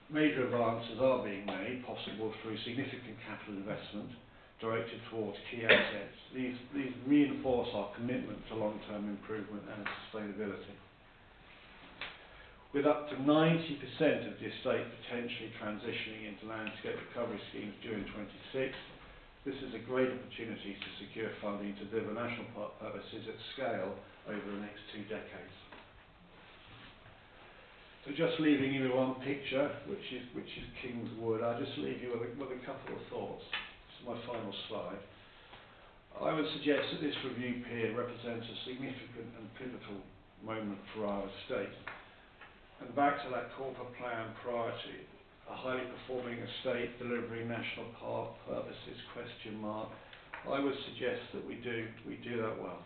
Major advances are being made, possible through significant capital investment directed towards key assets. These reinforce our commitment to long-term improvement and sustainability. With up to 90% of the estate potentially transitioning into landscape recovery schemes during 26, this is a great opportunity to secure funding to deliver national park purposes at scale over the next 2 decades. So just leaving you with one picture, which is King's Wood, I'll just leave you with a couple of thoughts. This is my final slide. I would suggest that this review period represents a significant and pivotal moment for our estate. And back to that corporate plan priority, a highly performing estate delivering national park purposes, ? I would suggest that we do that well.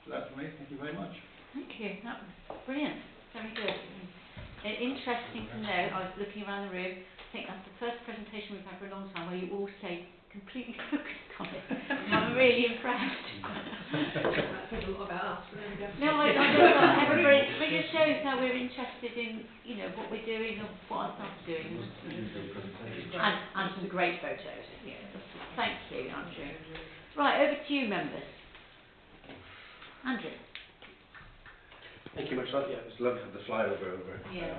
So that's me. Thank you very much. Thank you. That was brilliant. Very good. Interesting to know. I was looking around the room. I think that's the first presentation we've had for a long time where you all stay completely focused on it. I'm really impressed. That says a lot about us. But there we go. No, I don't know what everybody, but it shows how we're interested in, what we're doing and what our staff are doing. And some great photos. Yeah. Thank you, Andrew. Right, over to you, members. Andrew. Thank you much. Yeah, it's lovely to have the flyover over. Yeah.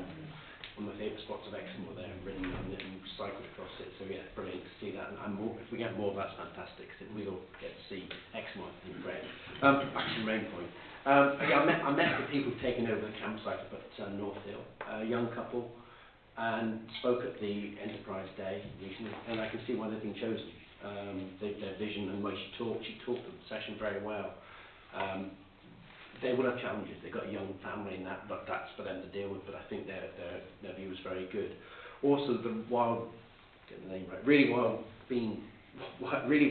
One of my favourite spots of Exmoor there, and ridden on it and cycled across it. So yeah, brilliant to see that. And more, if we get more, that's fantastic. Because we all get to see Exmoor. I think great. Back to the main point. I met the people taking over the campsite up at North Hill, a young couple, and spoke at the Enterprise Day recently, and I can see why they've been chosen. Their vision and the way she talked the session very well. They will have challenges. They've got a young family, and that's for them to deal with. But I think their view is very good. Also, the wild, get the name right, really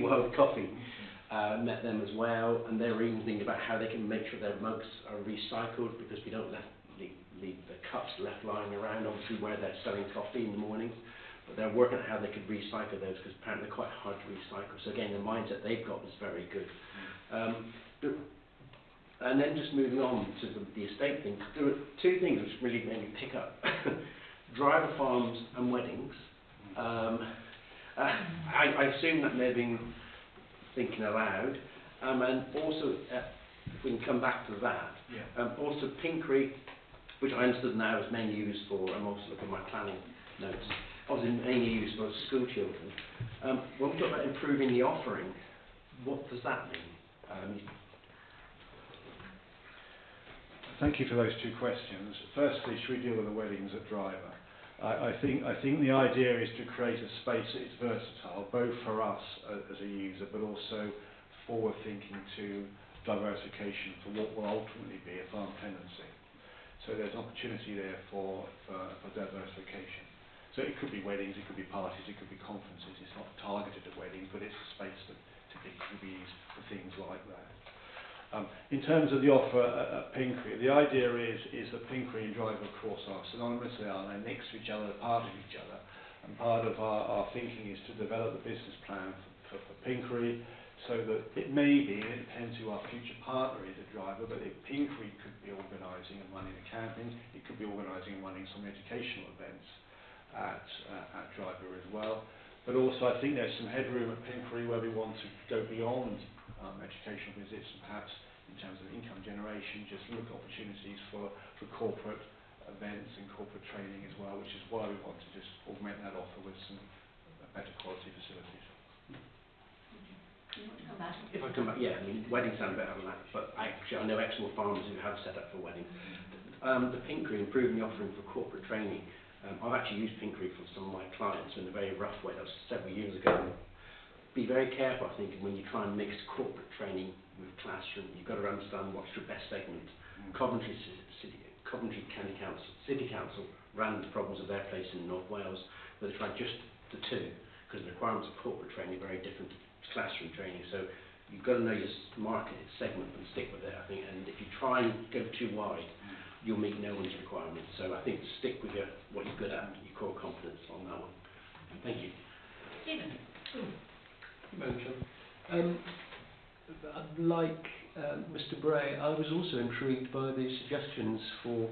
wild coffee. Met them as well, and they were even thinking about how they can make sure their mugs are recycled, because we don't leave the cups left lying around, obviously, where they're selling coffee in the mornings. But they're working out how they could recycle those, because apparently they're quite hard to recycle. So again, the mindset they've got was very good. And then just moving on to the estate thing, there were two things which really made me pick up. Driver farms and weddings. I assume that may have been thinking aloud. And also, if we can come back to that, also Pinkery, which I understood now is mainly used for, I'm also looking at my planning notes, obviously mainly used for school children. When we talk about improving the offering, what does that mean? Thank you for those two questions. Firstly, should we deal with the weddings at Driver? I think the idea is to create a space that is versatile, both for us as a user, but also forward thinking to diversification for what will ultimately be a farm tenancy. So there's opportunity there for diversification. So it could be weddings, it could be parties, it could be conferences. It's not targeted at weddings, but it's a space that typically be used for things like that. In terms of the offer at Pinkery, the idea is that Pinkery and Driver, of course, are synonymous. They're next to each other, they're part of each other. And part of our thinking is to develop the business plan for Pinkery, so that it may be, and it depends who our future partner is at Driver, but if Pinkery could be organising and running the camping, it could be organising and running some educational events at Driver as well. But also I think there's some headroom at Pinkery where we want to go beyond educational visits, and perhaps in terms of income generation, just look at opportunities for corporate events and corporate training as well, which is why we want to just augment that offer with some better quality facilities. If I come back, yeah, I mean, weddings sound better than that, but actually I know Exmoor farmers who have set up for weddings. The Pinkery, improving the offering for corporate training. I've actually used Pinkery for some of my clients in a very rough way. That was several years ago. Be very careful, I think, when you try and mix corporate training with classroom. You've got to understand what's your best segment. Coventry County City Council ran into problems of their place in North Wales, where they tried just the two, because the requirements of corporate training are very different to classroom training. So you've got to know your market segment and stick with it, I think. And if you try and go too wide, you'll meet no one's requirements. So I think stick with what you're good at, your core competence on that one. Thank you. Stephen. Like Mr. Bray, I was also intrigued by the suggestions for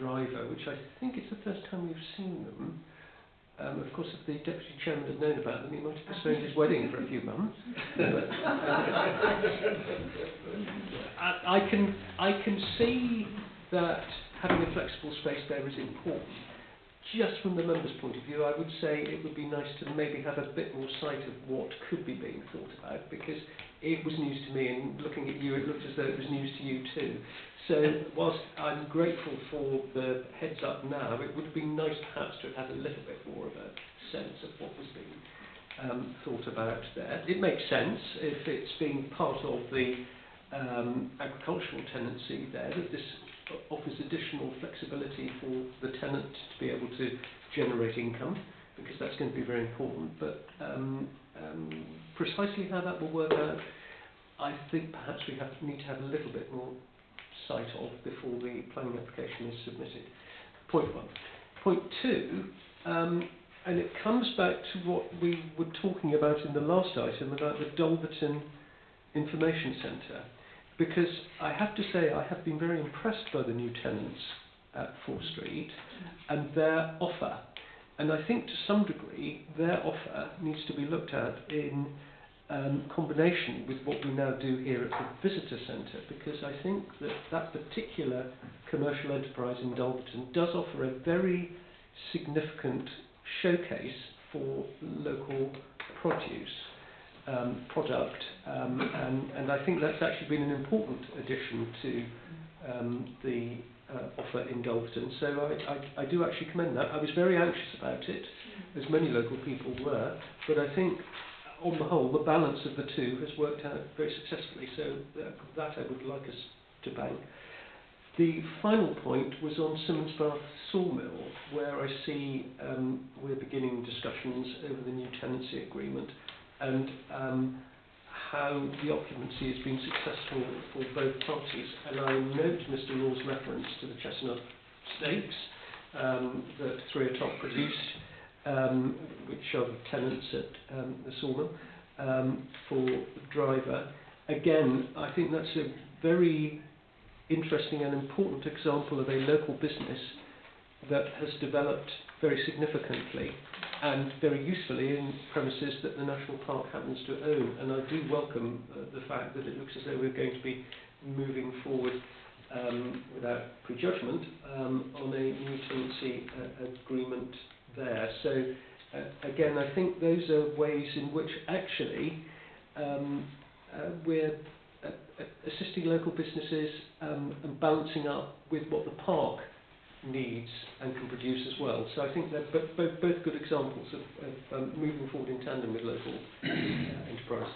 Driver, which I think it's the first time we've seen them. Of course, if the Deputy Chairman had known about them, he might have postponed his wedding for a few months. But, I can see that having a flexible space there is important. Just from the members' point of view, I would say it would be nice to maybe have a bit more sight of what could be being thought about, because it was news to me, and looking at you, it looked as though it was news to you too. So whilst I'm grateful for the heads up now, it would have been nice perhaps to have had a little bit more of a sense of what was being thought about there. It makes sense if it's being part of the agricultural tenancy there, that this offers additional flexibility for the tenant to be able to generate income, because that's going to be very important. But precisely how that will work out, I think perhaps we need to have a little bit more sight of before the planning application is submitted. Point one. Point two, and it comes back to what we were talking about in the last item about the Dolverton Information Centre. Because I have to say I have been very impressed by the new tenants at 4 Street and their offer. And I think to some degree their offer needs to be looked at in combination with what we now do here at the visitor centre, because I think that that particular commercial enterprise in Dulverton does offer a very significant showcase for local produce product, and I think that's actually been an important addition to the offer in Dulverton. So I do actually commend that. I was very anxious about it, as many local people were, but I think on the whole the balance of the two has worked out very successfully, so that I would like us to bank. The final point was on Simmonsbath Sawmill, where I see we're beginning discussions over the new tenancy agreement, and how the occupancy has been successful for both parties. And I note Mr. Law's reference to the Chestnut Stakes that 3 O'Clock produced, which are the tenants at the Sawmill, for Driver. Again, I think that's a very interesting and important example of a local business that has developed very significantly and very usefully in premises that the National Park happens to own. And I do welcome the fact that it looks as though we're going to be moving forward without prejudgment on a new tenancy agreement there. So again, I think those are ways in which actually we're assisting local businesses and balancing up with what the park needs and can produce as well. So I think they're both good examples of moving forward in tandem with local enterprise.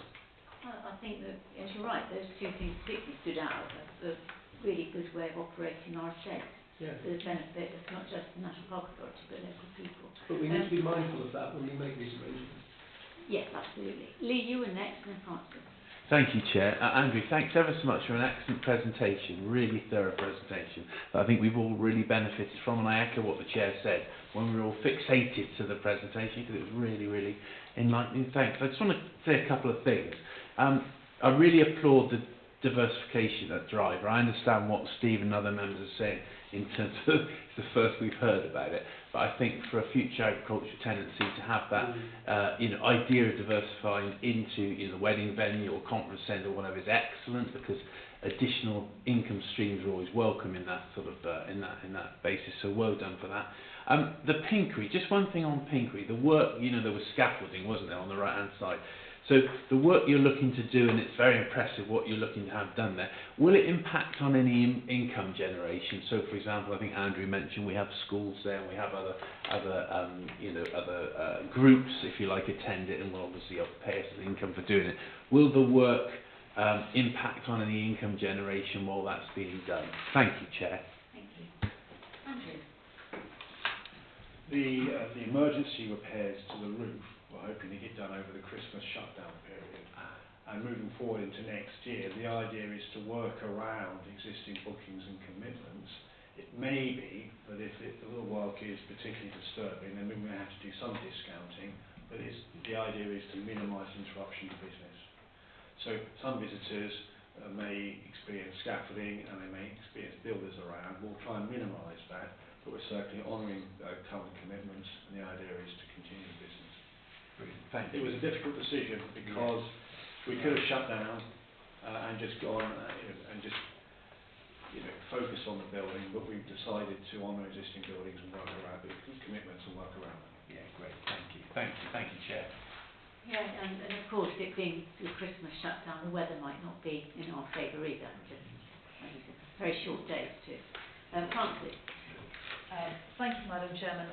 I think that, yes, you're right, those two things particularly stood out as a really good way of operating our estate. Yeah. For the benefit of not just the National Park Authority but local people. But we need to be mindful of that when we make these arrangements. Yes, absolutely. Lee, you were next, and then Francis. Thank you, Chair. Andrew, thanks ever so much for an excellent presentation, really thorough presentation that I think we've all really benefited from, and I echo what the Chair said when we were all fixated to the presentation, because it was really, really enlightening. Thanks. I just want to say a couple of things. I really applaud the diversification at Driver. I understand what Steve and other members are saying in terms of it's the first we've heard about it, but I think for a future agricultural tenancy to have that idea of diversifying into the wedding venue or conference centre or whatever is excellent, because additional income streams are always welcome in that sort of in that basis. So well done for that. The Pinkery, just one thing on Pinkery, the work, there was scaffolding, wasn't there, on the right hand side. So the work you're looking to do, and it's very impressive what you're looking to have done there, will it impact on any income generation? So, for example, I think Andrew mentioned we have schools there, and we have other groups, if you like, attend it, and will obviously pay us an income for doing it. Will the work impact on any income generation while that's being done? Thank you, Chair. Thank you. Andrew. The emergency repairs to the roof, we're hoping to get done over the Christmas shutdown period. And moving forward into next year, the idea is to work around existing bookings and commitments. It may be that if the work is particularly disturbing, then we may have to do some discounting, but the idea is to minimise interruption to business. So some visitors may experience scaffolding and they may experience builders around. We'll try and minimise that, but we're certainly honouring current commitments, and the idea is to continue the business. Thank you. It was a difficult decision because we could have shut down and just gone and just focus on the building, but we've decided to honour existing buildings and work around the commitments and work around them. Yeah, great. Thank you. Thank you, Chair. Yeah, and of course, it being the Christmas shutdown, the weather might not be in our favour either. Just very short days too. Francis. Thank you, Madam Chairman.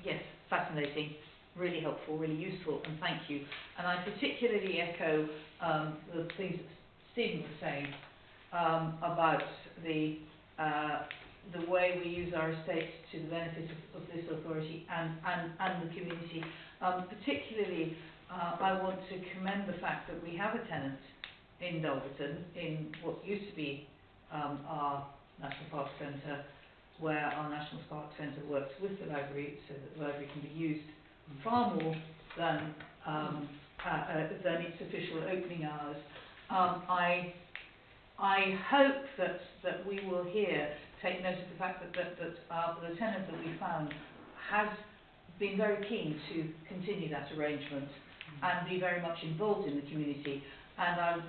Yes, fascinating. Really helpful, really useful, and thank you. And I particularly echo the things that Stephen was saying about the way we use our estate to the benefit of this authority and the community. Particularly, I want to commend the fact that we have a tenant in Dulverton, in what used to be our National Park Centre, where our National Park Centre works with the library so that the library can be used far more than its official opening hours. I hope that we will here take note of the fact that the tenant that we found has been very keen to continue that arrangement, and be very much involved in the community. And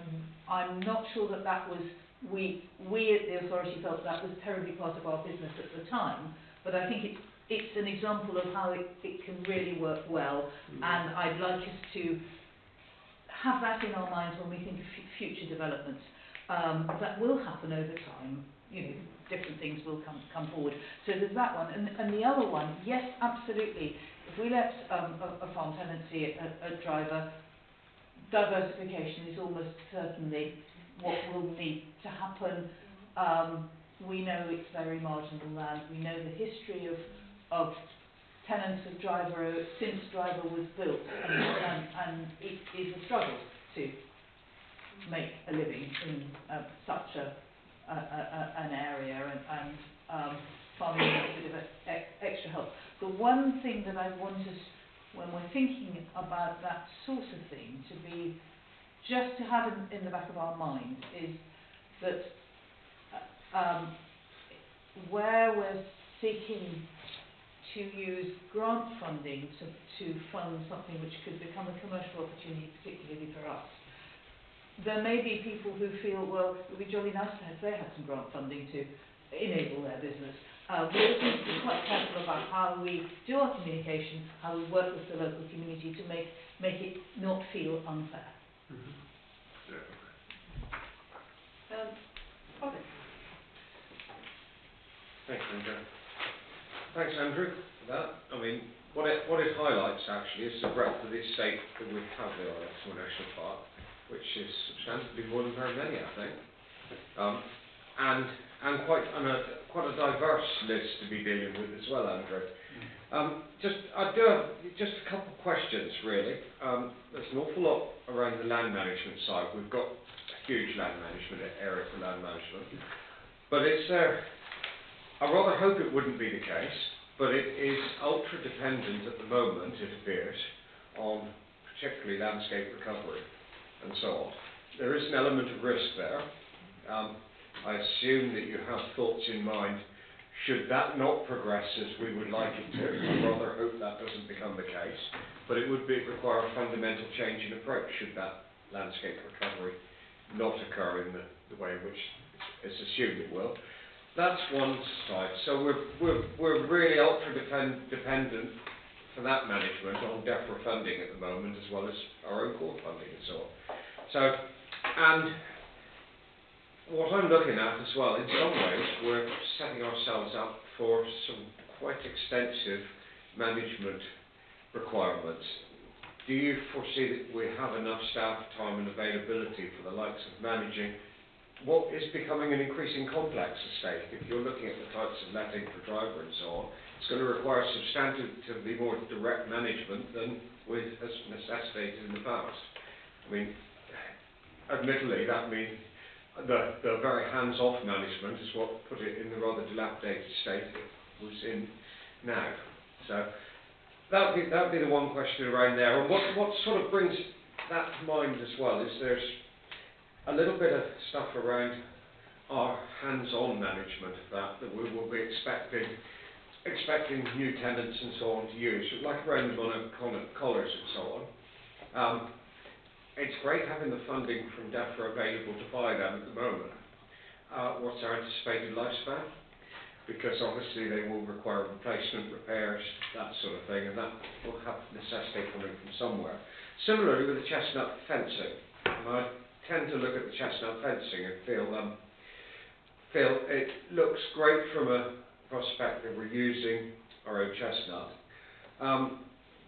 I'm not sure that that was, we at the authority felt that was terribly part of our business at the time, but I think it's an example of how it can really work well, and I'd like us to have that in our minds when we think of future developments. That will happen over time, you know, different things will come forward. So there's that one, and the other one, yes, absolutely. If we let a farm tenancy a driver, diversification is almost certainly what will need to happen. We know it's very marginal land. We know the history of tenants of driver since driver was built, and it is a struggle to make a living in such an area, and farming needs a bit of extra help. The one thing that I want us, when we're thinking about that sort of thing, to be just to have in the back of our minds is that where we're seeking to use grant funding to fund something which could become a commercial opportunity, particularly for us, there may be people who feel, well, it would be jolly nice if they had some grant funding to enable their business. We also need to be quite careful about how we do our communication, how we work with the local community to make it not feel unfair. Robert. Thanks, Andrew. Thanks, Andrew, for that. I mean, what it highlights actually is the breadth of the estate that we have here at Exmoor National Park, which is substantially more than very many, I think, and quite a diverse list to be dealing with as well, Andrew. I do have just a couple of questions, really. There's an awful lot around the land management side. We've got a huge land management area for land management, but I rather hope it wouldn't be the case, but it is ultra dependent at the moment, it appears, on particularly landscape recovery and so on. There is an element of risk there. I assume that you have thoughts in mind, should that not progress as we would like it to. I rather hope that doesn't become the case, but it would require a fundamental change in approach should that landscape recovery not occur in the way in which it's assumed it will. That's one side. So we're really ultra dependent for that management on DEFRA funding at the moment, as well as our own core funding and so on. So, and what I'm looking at as well, in some ways, we're setting ourselves up for some quite extensive management requirements. Do you foresee that we have enough staff time and availability for the likes of managing what is becoming an increasing complex estate? If you're looking at the types of letting for driver and so on, it's going to require substantively more direct management than has necessitated in the past. I mean, admittedly, that means the very hands-off management is what put it in the rather dilapidated state it was in now. So that would be the one question around there. And what sort of brings that to mind as well is there's a little bit of stuff around our hands-on management of that we will be expecting new tenants and so on to use, like around the collars and so on. It's great having the funding from DEFRA available to buy them at the moment. What's our anticipated lifespan? Because obviously they will require replacement, repairs, that sort of thing, and that will have necessity coming from somewhere. Similarly with the chestnut fencing, and I tend to look at the chestnut fencing and feel it looks great from a prospect that we're using our own chestnut.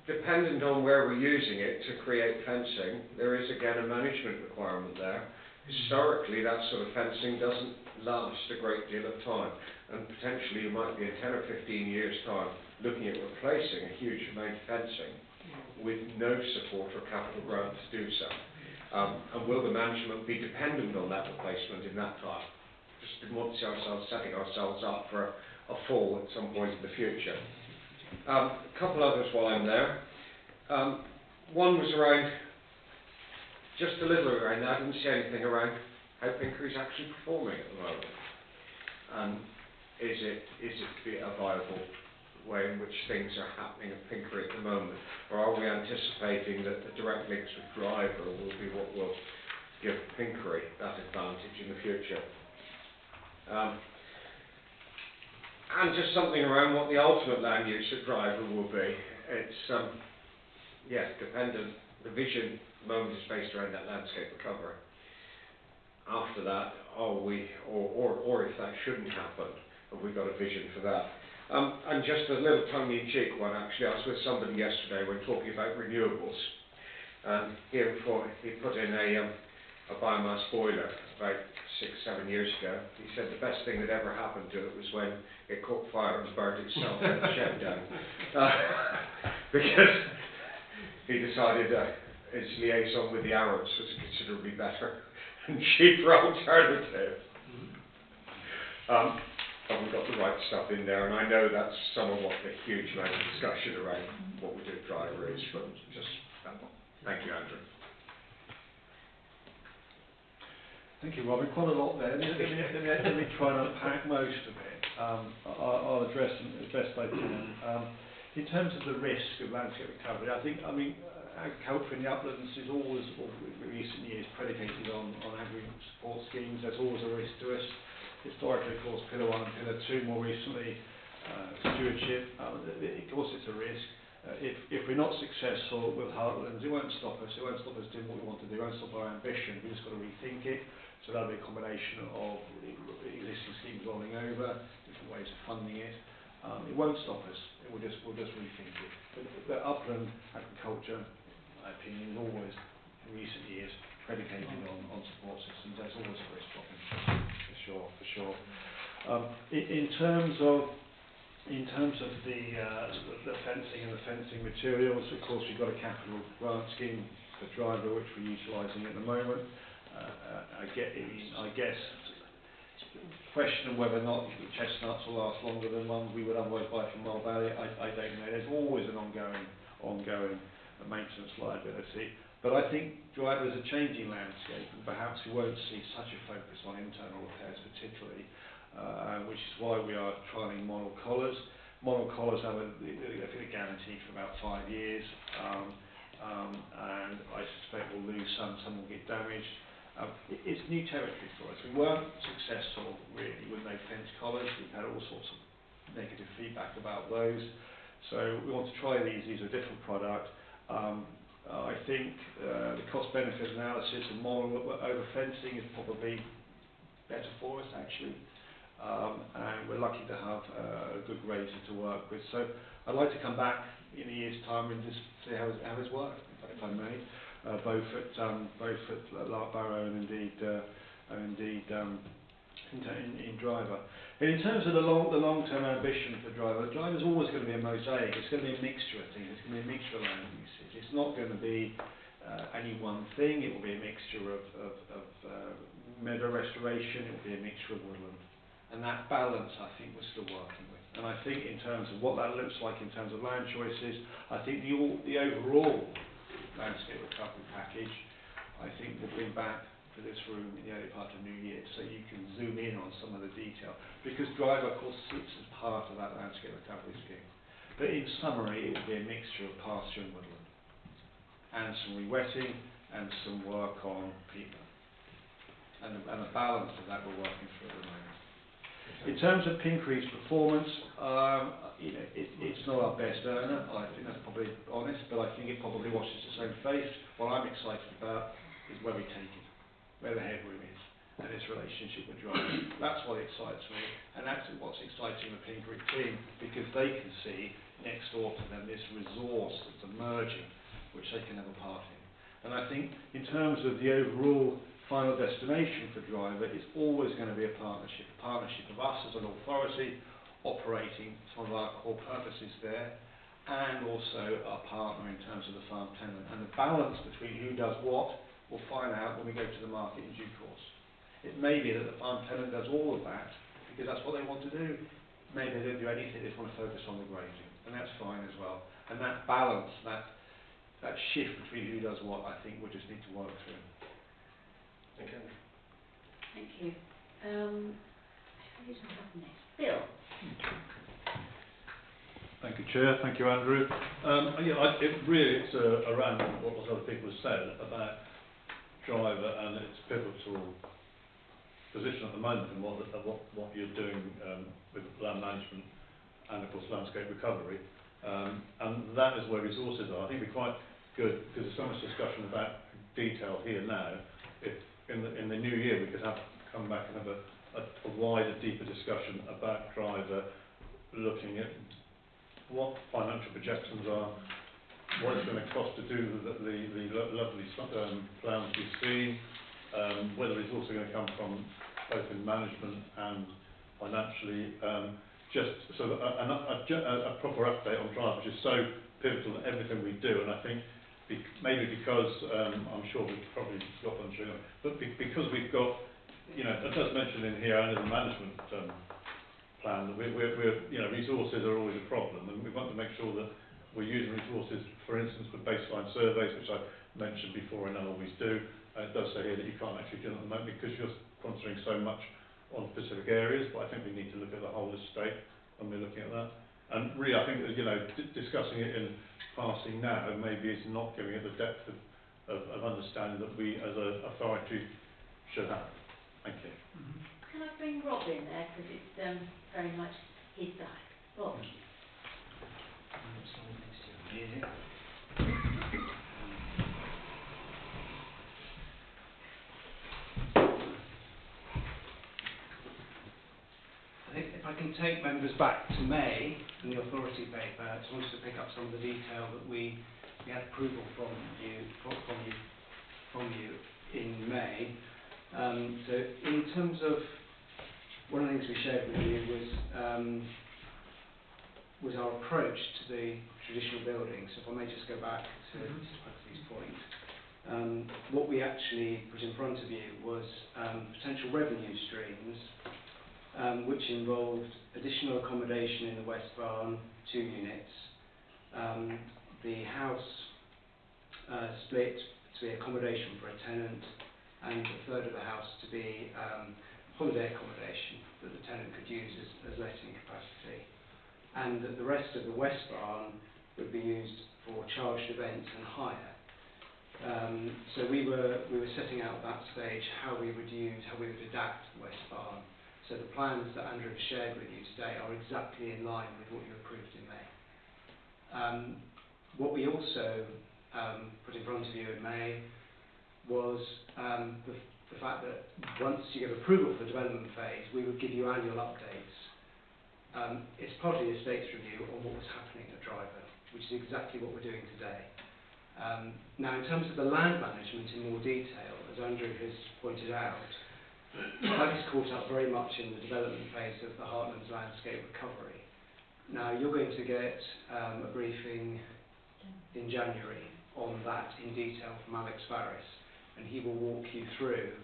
Dependent on where we're using it to create fencing, there is again a management requirement there. Historically, that sort of fencing doesn't last a great deal of time, and potentially you might be in 10 or 15 years' time looking at replacing a huge amount of fencing with no support or capital grant to do so. And will the management be dependent on that replacement in that time? Just didn't want to see ourselves setting ourselves up for a fall at some point in the future. A couple others while I'm there. One was around, just a little around that, I didn't see anything around how Pinkery's actually performing at the moment. Is it a viable way in which things are happening at Pinkery at the moment, or are we anticipating that the direct links with driver will be what will give Pinkery that advantage in the future? And just something around what the ultimate land use of driver will be. It's dependent. The vision at the moment is based around that landscape recovery. After that, are we, or if that shouldn't happen, have we got a vision for that? And just a little tongue-in-cheek one, actually. I was with somebody yesterday when talking about renewables, and he put in a biomass boiler about 6-7 years ago. He said the best thing that ever happened to it was when it caught fire and burned itself and the shed down. Because he decided his liaison with the Arabs was a considerably better and cheaper alternative. Haven't got the right stuff in there, and I know that's some of what the huge amount of discussion around what we do at driver is, but just thank you, Andrew. Thank you, Robin. Quite a lot there. Let me try and unpack most of it. I'll address them as best I can. In terms of the risk of landscape recovery, agriculture in the uplands is always, in recent years, predicated on agri support schemes. There's always a risk to us. Historically, of course, Pillar 1 and Pillar 2, more recently, stewardship. Of course, it's a risk. If we're not successful with heartlands, it won't stop us. It won't stop us doing what we want to do. It won't stop our ambition. We've just got to rethink it. So that'll be a combination of existing schemes rolling over, different ways of funding it. It won't stop us. We'll just rethink it. But the upland agriculture, in my opinion, is always, in recent years, predicated on support systems. There's always a risk problem, for sure. In terms of the fencing and the fencing materials, of course, we've got a capital grant scheme for driver, which we're utilising at the moment. I guess question of whether or not the chestnuts will last longer than ones we would otherwise buy from Mole Valley. I don't know. There's always an ongoing maintenance liability. But I think driver is a changing landscape, and perhaps we won't see such a focus on internal repairs particularly, which is why we are trialling model collars. Model collars have a guarantee for about 5 years, and I suspect we'll lose some will get damaged. It's new territory for us. We weren't successful really with no fence collars. We've had all sorts of negative feedback about those. So we want to try these. These are a different product. I think the cost-benefit analysis and model over fencing is probably better for us actually. And we're lucky to have a good razor to work with. So I'd like to come back in a year's time and just see how it's worked, if I may. Both at Larkbarrow and indeed in driver. And in terms of the long-term ambition for driver is always going to be a mosaic. It's going to be a mixture of things. It's going to be a mixture of land uses. It's not going to be any one thing. It will be a mixture of meadow restoration. It will be a mixture of woodland. And that balance, I think, we're still working with. And I think in terms of what that looks like in terms of land choices, I think the overall landscape recovery package, I think we'll bring back to this room in the early part of New Year so you can zoom in on some of the detail. Because driver, of course, sits as part of that landscape recovery scheme. But in summary, it will be a mixture of pasture and woodland. And some rewetting and some work on peatland. And the balance of that we're working through at the moment. In terms of Pinkery's performance, it's not our best earner. I think that's probably honest, but I think it probably washes its own face. What I'm excited about is where we take it, where the headroom is, and its relationship with drivers. That's what excites me, and that's what's exciting the Pinkery team, because they can see next door to them this resource that's emerging, which they can have a part in. And I think in terms of the overall final destination for driver, it's always going to be a partnership of us as an authority operating some of our core purposes there, and also our partner in terms of the farm tenant. And the balance between who does what, we'll find out when we go to the market in due course. It may be that the farm tenant does all of that because that's what they want to do. Maybe they don't do anything, they just want to focus on the grazing, and that's fine as well. And that balance, that shift between who does what, I think we just need to work through. Thank you. Who's up next? Bill. you, Chair. Thank you, Andrew. It's around what other people have said about driver and its pivotal position at the moment in what you're doing with land management and, of course, landscape recovery. And that is where resources are. I think it'd be quite good, because there's so much discussion about detail here now, if in the new year we could come back and have a wider, deeper discussion about driver, looking at what financial projections are, what it's going to cost to do the lovely plans we've seen, whether it's also going to come from both in management and financially, just so that a proper update on drive, which is so pivotal in everything we do. And I think maybe because I'm sure we've probably got them through, but because we've got, it does mention in here under the management plan that resources are always a problem, and we want to make sure that we're using resources, for instance, for baseline surveys, which I mentioned before and I always do. It does say here that you can't actually do it at the moment because you're concentrating so much on specific areas, but I think we need to look at the whole estate when we're looking at that. And really, I think that, discussing it in passing now maybe is not giving it the depth of understanding that we as an authority should have. Thank you. Can I bring Rob in there, because it's very much his bag. Rob. I think if I can take members back to May and the authority paper, I just wanted to pick up some of the detail that we had approval from you in May. So in terms of one of the things we shared with you was our approach to the traditional buildings. So if I may just go back to Huxley's point, what we actually put in front of you was potential revenue streams, which involved additional accommodation in the West Barn, 2 units, the house split to be accommodation for a tenant, and a third of the house to be holiday accommodation that the tenant could use as letting capacity, and that the rest of the West Barn would be used for charged events and hire. So we were setting out at that stage how we would adapt the West Barn. So the plans that Andrew has shared with you today are exactly in line with what you approved in May. What we also put in front of you in May was the fact that once you get approval for the development phase, we would give you annual updates. It's part of the estates review on what was happening at Driver, which is exactly what we're doing today. Now, in terms of the land management in more detail, as Andrew has pointed out, that is caught up very much in the development phase of the Heartlands landscape recovery. Now, you're going to get a briefing in January on that in detail from Alex Farris, and he will walk you through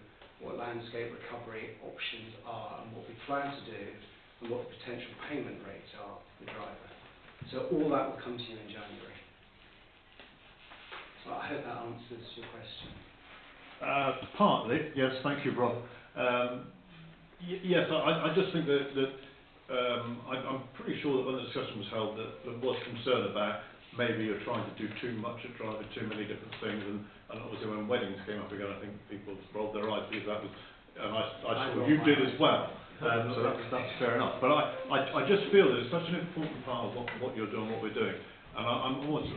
what landscape recovery options are and what we plan to do and what the potential payment rates are for the Driver. So all that will come to you in January. So I hope that answers your question. Partly, yes. Thank you, Rob. Yes, I just think that I'm pretty sure that when the discussion was held, that there was concern about maybe you're trying to do too much at Driver, too many different things, and obviously when weddings came up again, I think people rolled their eyes because that was, and I saw you did as well. So that's fair enough. But I just feel that it's such an important part of what you're doing, what we're doing. And I'm always,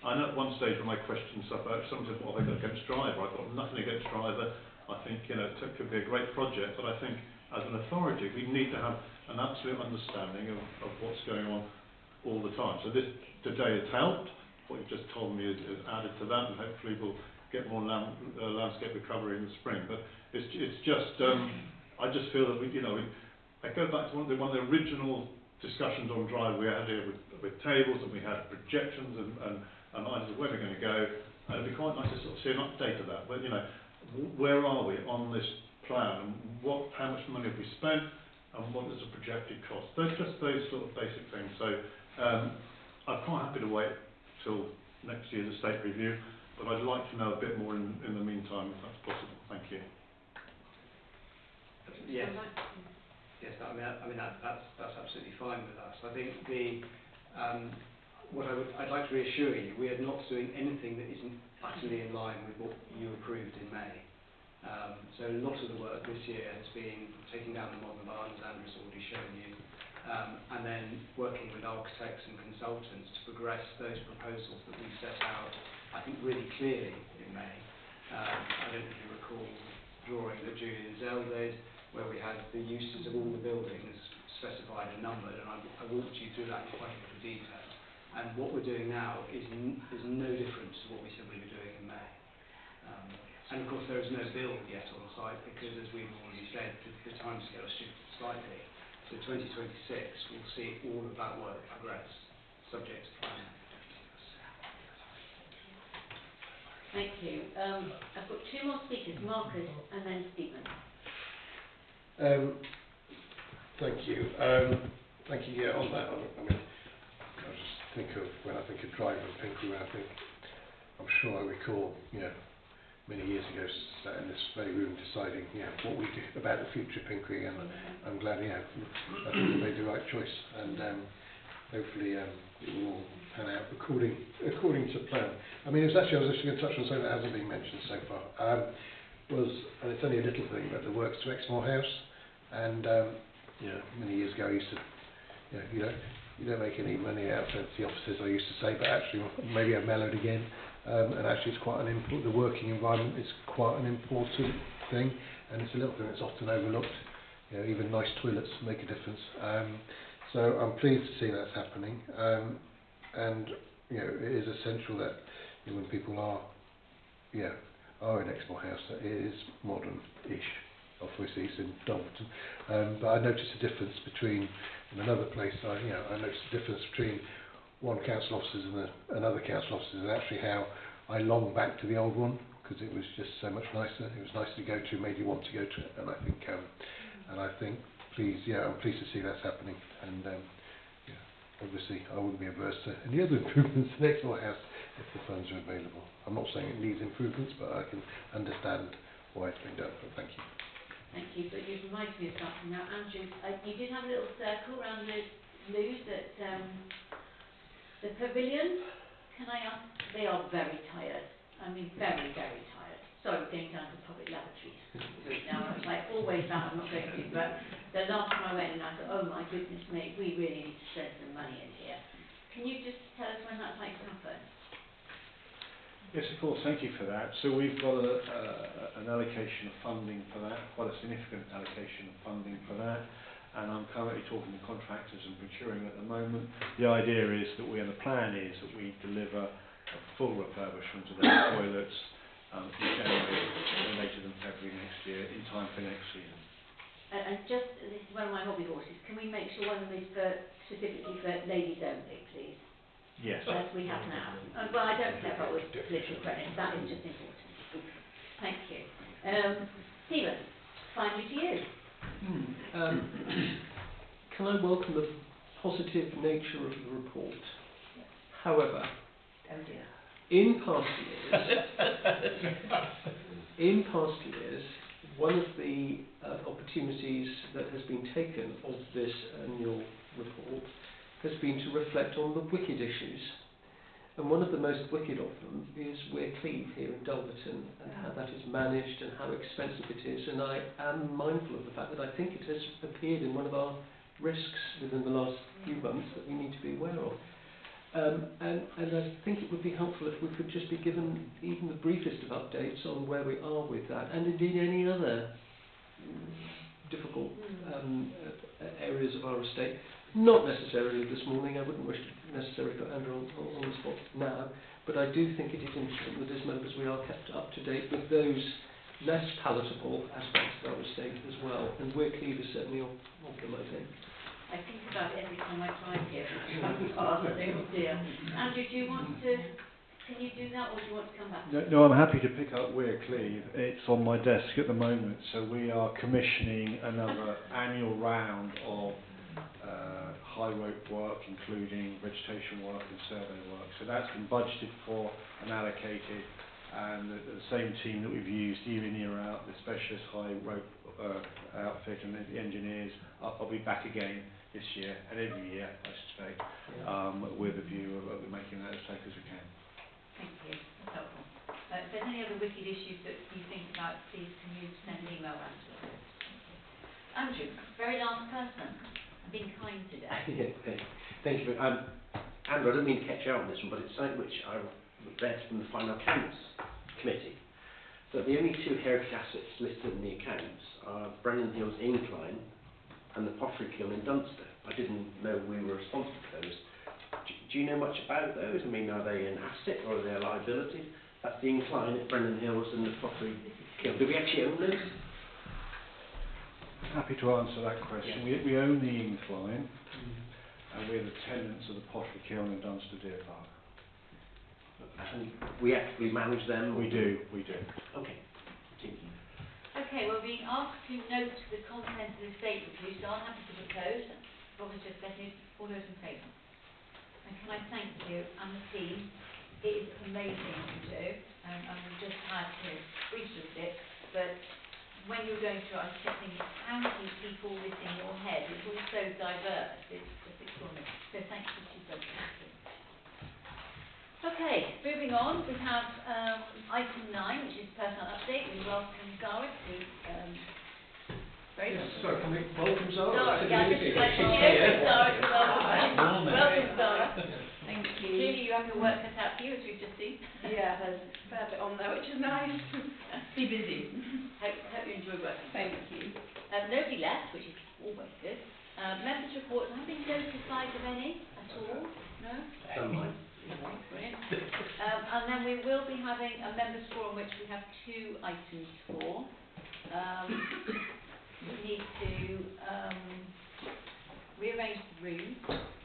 I know at one stage when my question stuff out, someone said, what have I got against Driver? I've got nothing against Driver. I think, it could be a great project, but I think as an authority, we need to have an absolute understanding of what's going on all the time. So this today has helped. What you've just told me is added to that, and hopefully we'll get more landscape recovery in the spring. But it's just, I just feel that I go back to one of the original discussions on Drive we had here with tables, and we had projections and ideas of where we're going to go. And it'd be quite nice to sort of see an update of that. But where are we on this plan, and how much money have we spent, and what is the projected cost? Those sort of basic things. So I'm quite happy to wait till next year's estate review, but I'd like to know a bit more in the meantime, if that's possible. Thank you. Yes. Yes, I mean that's absolutely fine with us. I think I'd like to reassure you, we are not doing anything that isn't utterly in line with what you approved in May. So a lot of the work this year has been taking down the modern barn, as Andrew's already shown you, and then working with architects and consultants to progress those proposals that we set out, I think, really clearly in May. I don't know if you recall the drawing that Julian Zell did, where we had the uses of all the buildings specified and numbered, and I walked you through that in quite a bit of detail. And what we're doing now is no different to what we said we were doing in May. And of course there is no build yet on site because, as we've already said, the timescale has shifted slightly. So 2026 we'll see all of that work progress, subject to planning. Thank you. I've got two more speakers, Marcus and then Stephen. Thank you. Thank you. Yeah, on that, I mean, I just think of when I think of Driver and Pinkley, I'm sure I recall, many years ago, sat in this very room deciding, what we do about the future of Pinkley, and I'm glad, I think we made the right choice, and hopefully it will all pan out according to plan. I mean, I was actually going to touch on something that hasn't been mentioned so far. And it's only a little thing, but the works to Exmoor House, and many years ago I used to, you don't make any money out of the offices, I used to say, but actually maybe I've mellowed again. And actually it's quite an important, the working environment is quite an important thing, and it's a little thing that's often overlooked. Even nice toilets make a difference. So I'm pleased to see that's happening. And it is essential that when people are in Exmoor House, that it is modern-ish. Obviously it's in Dolverton. But I noticed a difference between, in another place, I noticed a difference between one council offices and another council offices, and actually how I long back to the old one because it was just so much nicer. It was nice to go to, made you want to go to it, and I think I'm pleased to see that's happening. And obviously I wouldn't be averse to any other improvements to the Exmoor House if the funds are available. I'm not saying it needs improvements, but I can understand why it's been done. But thank you. Thank you. But you've reminded me of something now, Andrew. You did have a little circle around the loos at the pavilion. Can I ask? They are very tired. I mean, very, very tired. Sorry, we're going down to public lavatories now. It's like always that I'm not going to. But the last time I went, and I thought, oh my goodness me, we really need to spend some money in here. Can you just tell us when that's like to happen? Yes, of course. Thank you for that. So we've got an allocation of funding for that, quite a significant allocation of funding for that. And I'm currently talking to contractors and procuring at the moment. The idea is that the plan is that we deliver a full refurbishment of those toilets in January, no later than February next year, in time for next season. And just, this is one of my hobby horses, can we make sure one of them is specifically for ladies only, please? Yes. As we have now. Well, I don't care about political correctness, that is just important. Thank you. Stephen, finally to you. Can I welcome the positive nature of the report? However, in past years, one of the opportunities that has been taken of this annual report has been to reflect on the wicked issues. And one of the most wicked of them is Weir Cleeve here in Dolverton, and how that is managed and how expensive it is. And I am mindful of the fact that I think it has appeared in one of our risks within the last few months that we need to be aware of. And I think it would be helpful if we could just be given even the briefest of updates on where we are with that, and indeed any other difficult areas of our estate. Not necessarily this morning, I wouldn't wish to necessarily put Andrew on the spot now, but I do think it is important that as members we are kept up to date with those less palatable aspects of our estate as well, and Weir Cleeve is certainly of them, I think. I think about it every time I drive here. Oh dear. Andrew, do you want to, can you do that, or do you want to come back? No, I'm happy to pick up Weir Cleeve. It's on my desk at the moment, so we are commissioning another annual round of high rope work, including vegetation work and survey work. So that's been budgeted for and allocated and the same team that we've used year in, year out, the specialist high rope outfit and the engineers, I'll be back again this year and every year, I suspect, with a view of making that as safe as we can. Thank you. That's helpful. If there's any other wicked issues that you think about, please can you send an email round to us. Andrew, very last person. I'm being kind today. Thank you. Andrew, I don't mean to catch you out on this one, but it's something which I read from the Final Accounts Committee. So the only two heritage assets listed in the accounts are Brennan Hill's Incline and the Pottery Kiln in Dunster. I didn't know we were responsible for those. Do you know much about those? I mean, are they an asset or are they a liability? That's the Incline at Brennan Hills and the Pottery Kiln. Do we actually own those? Happy to answer that question. Yeah. We own the Incline, and we're the tenants of the Pottery Kiln in Dunster Deer Park. And we actively manage them? We do. Okay. Thank you. Okay, we're being asked to note the content of the state review, so I'm happy to propose. Robert just seconded. All those in favour? And can I thank you and the team? It is amazing what you do, and we've just had brief of it, but when you're going through it, I was just thinking, how many people live in your head? It's all so diverse, it's just extraordinary. So thank you to you. Okay, moving on, we have item 9, which is personal update. We welcome Zara to Yes, sorry, can we welcome Zara? Zara, To the yeah, I meeting? just She's like here. Zara to welcome. Morning. Welcome, Zara. Thank you. Clearly you have your work cut out for you, as we've just seen. Yeah, there's a fair bit on there, which is nice. Be busy. Hope you enjoy working. Thank you. Nobody left, which is always good. Members' reports, have been notified of any at all? No? Sunlight. Brilliant. And then we will be having a members' forum, which we have 2 items for. We need to rearrange the room.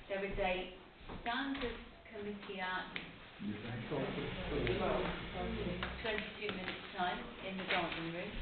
There is a standards committee at 22 minutes' time in the garden room.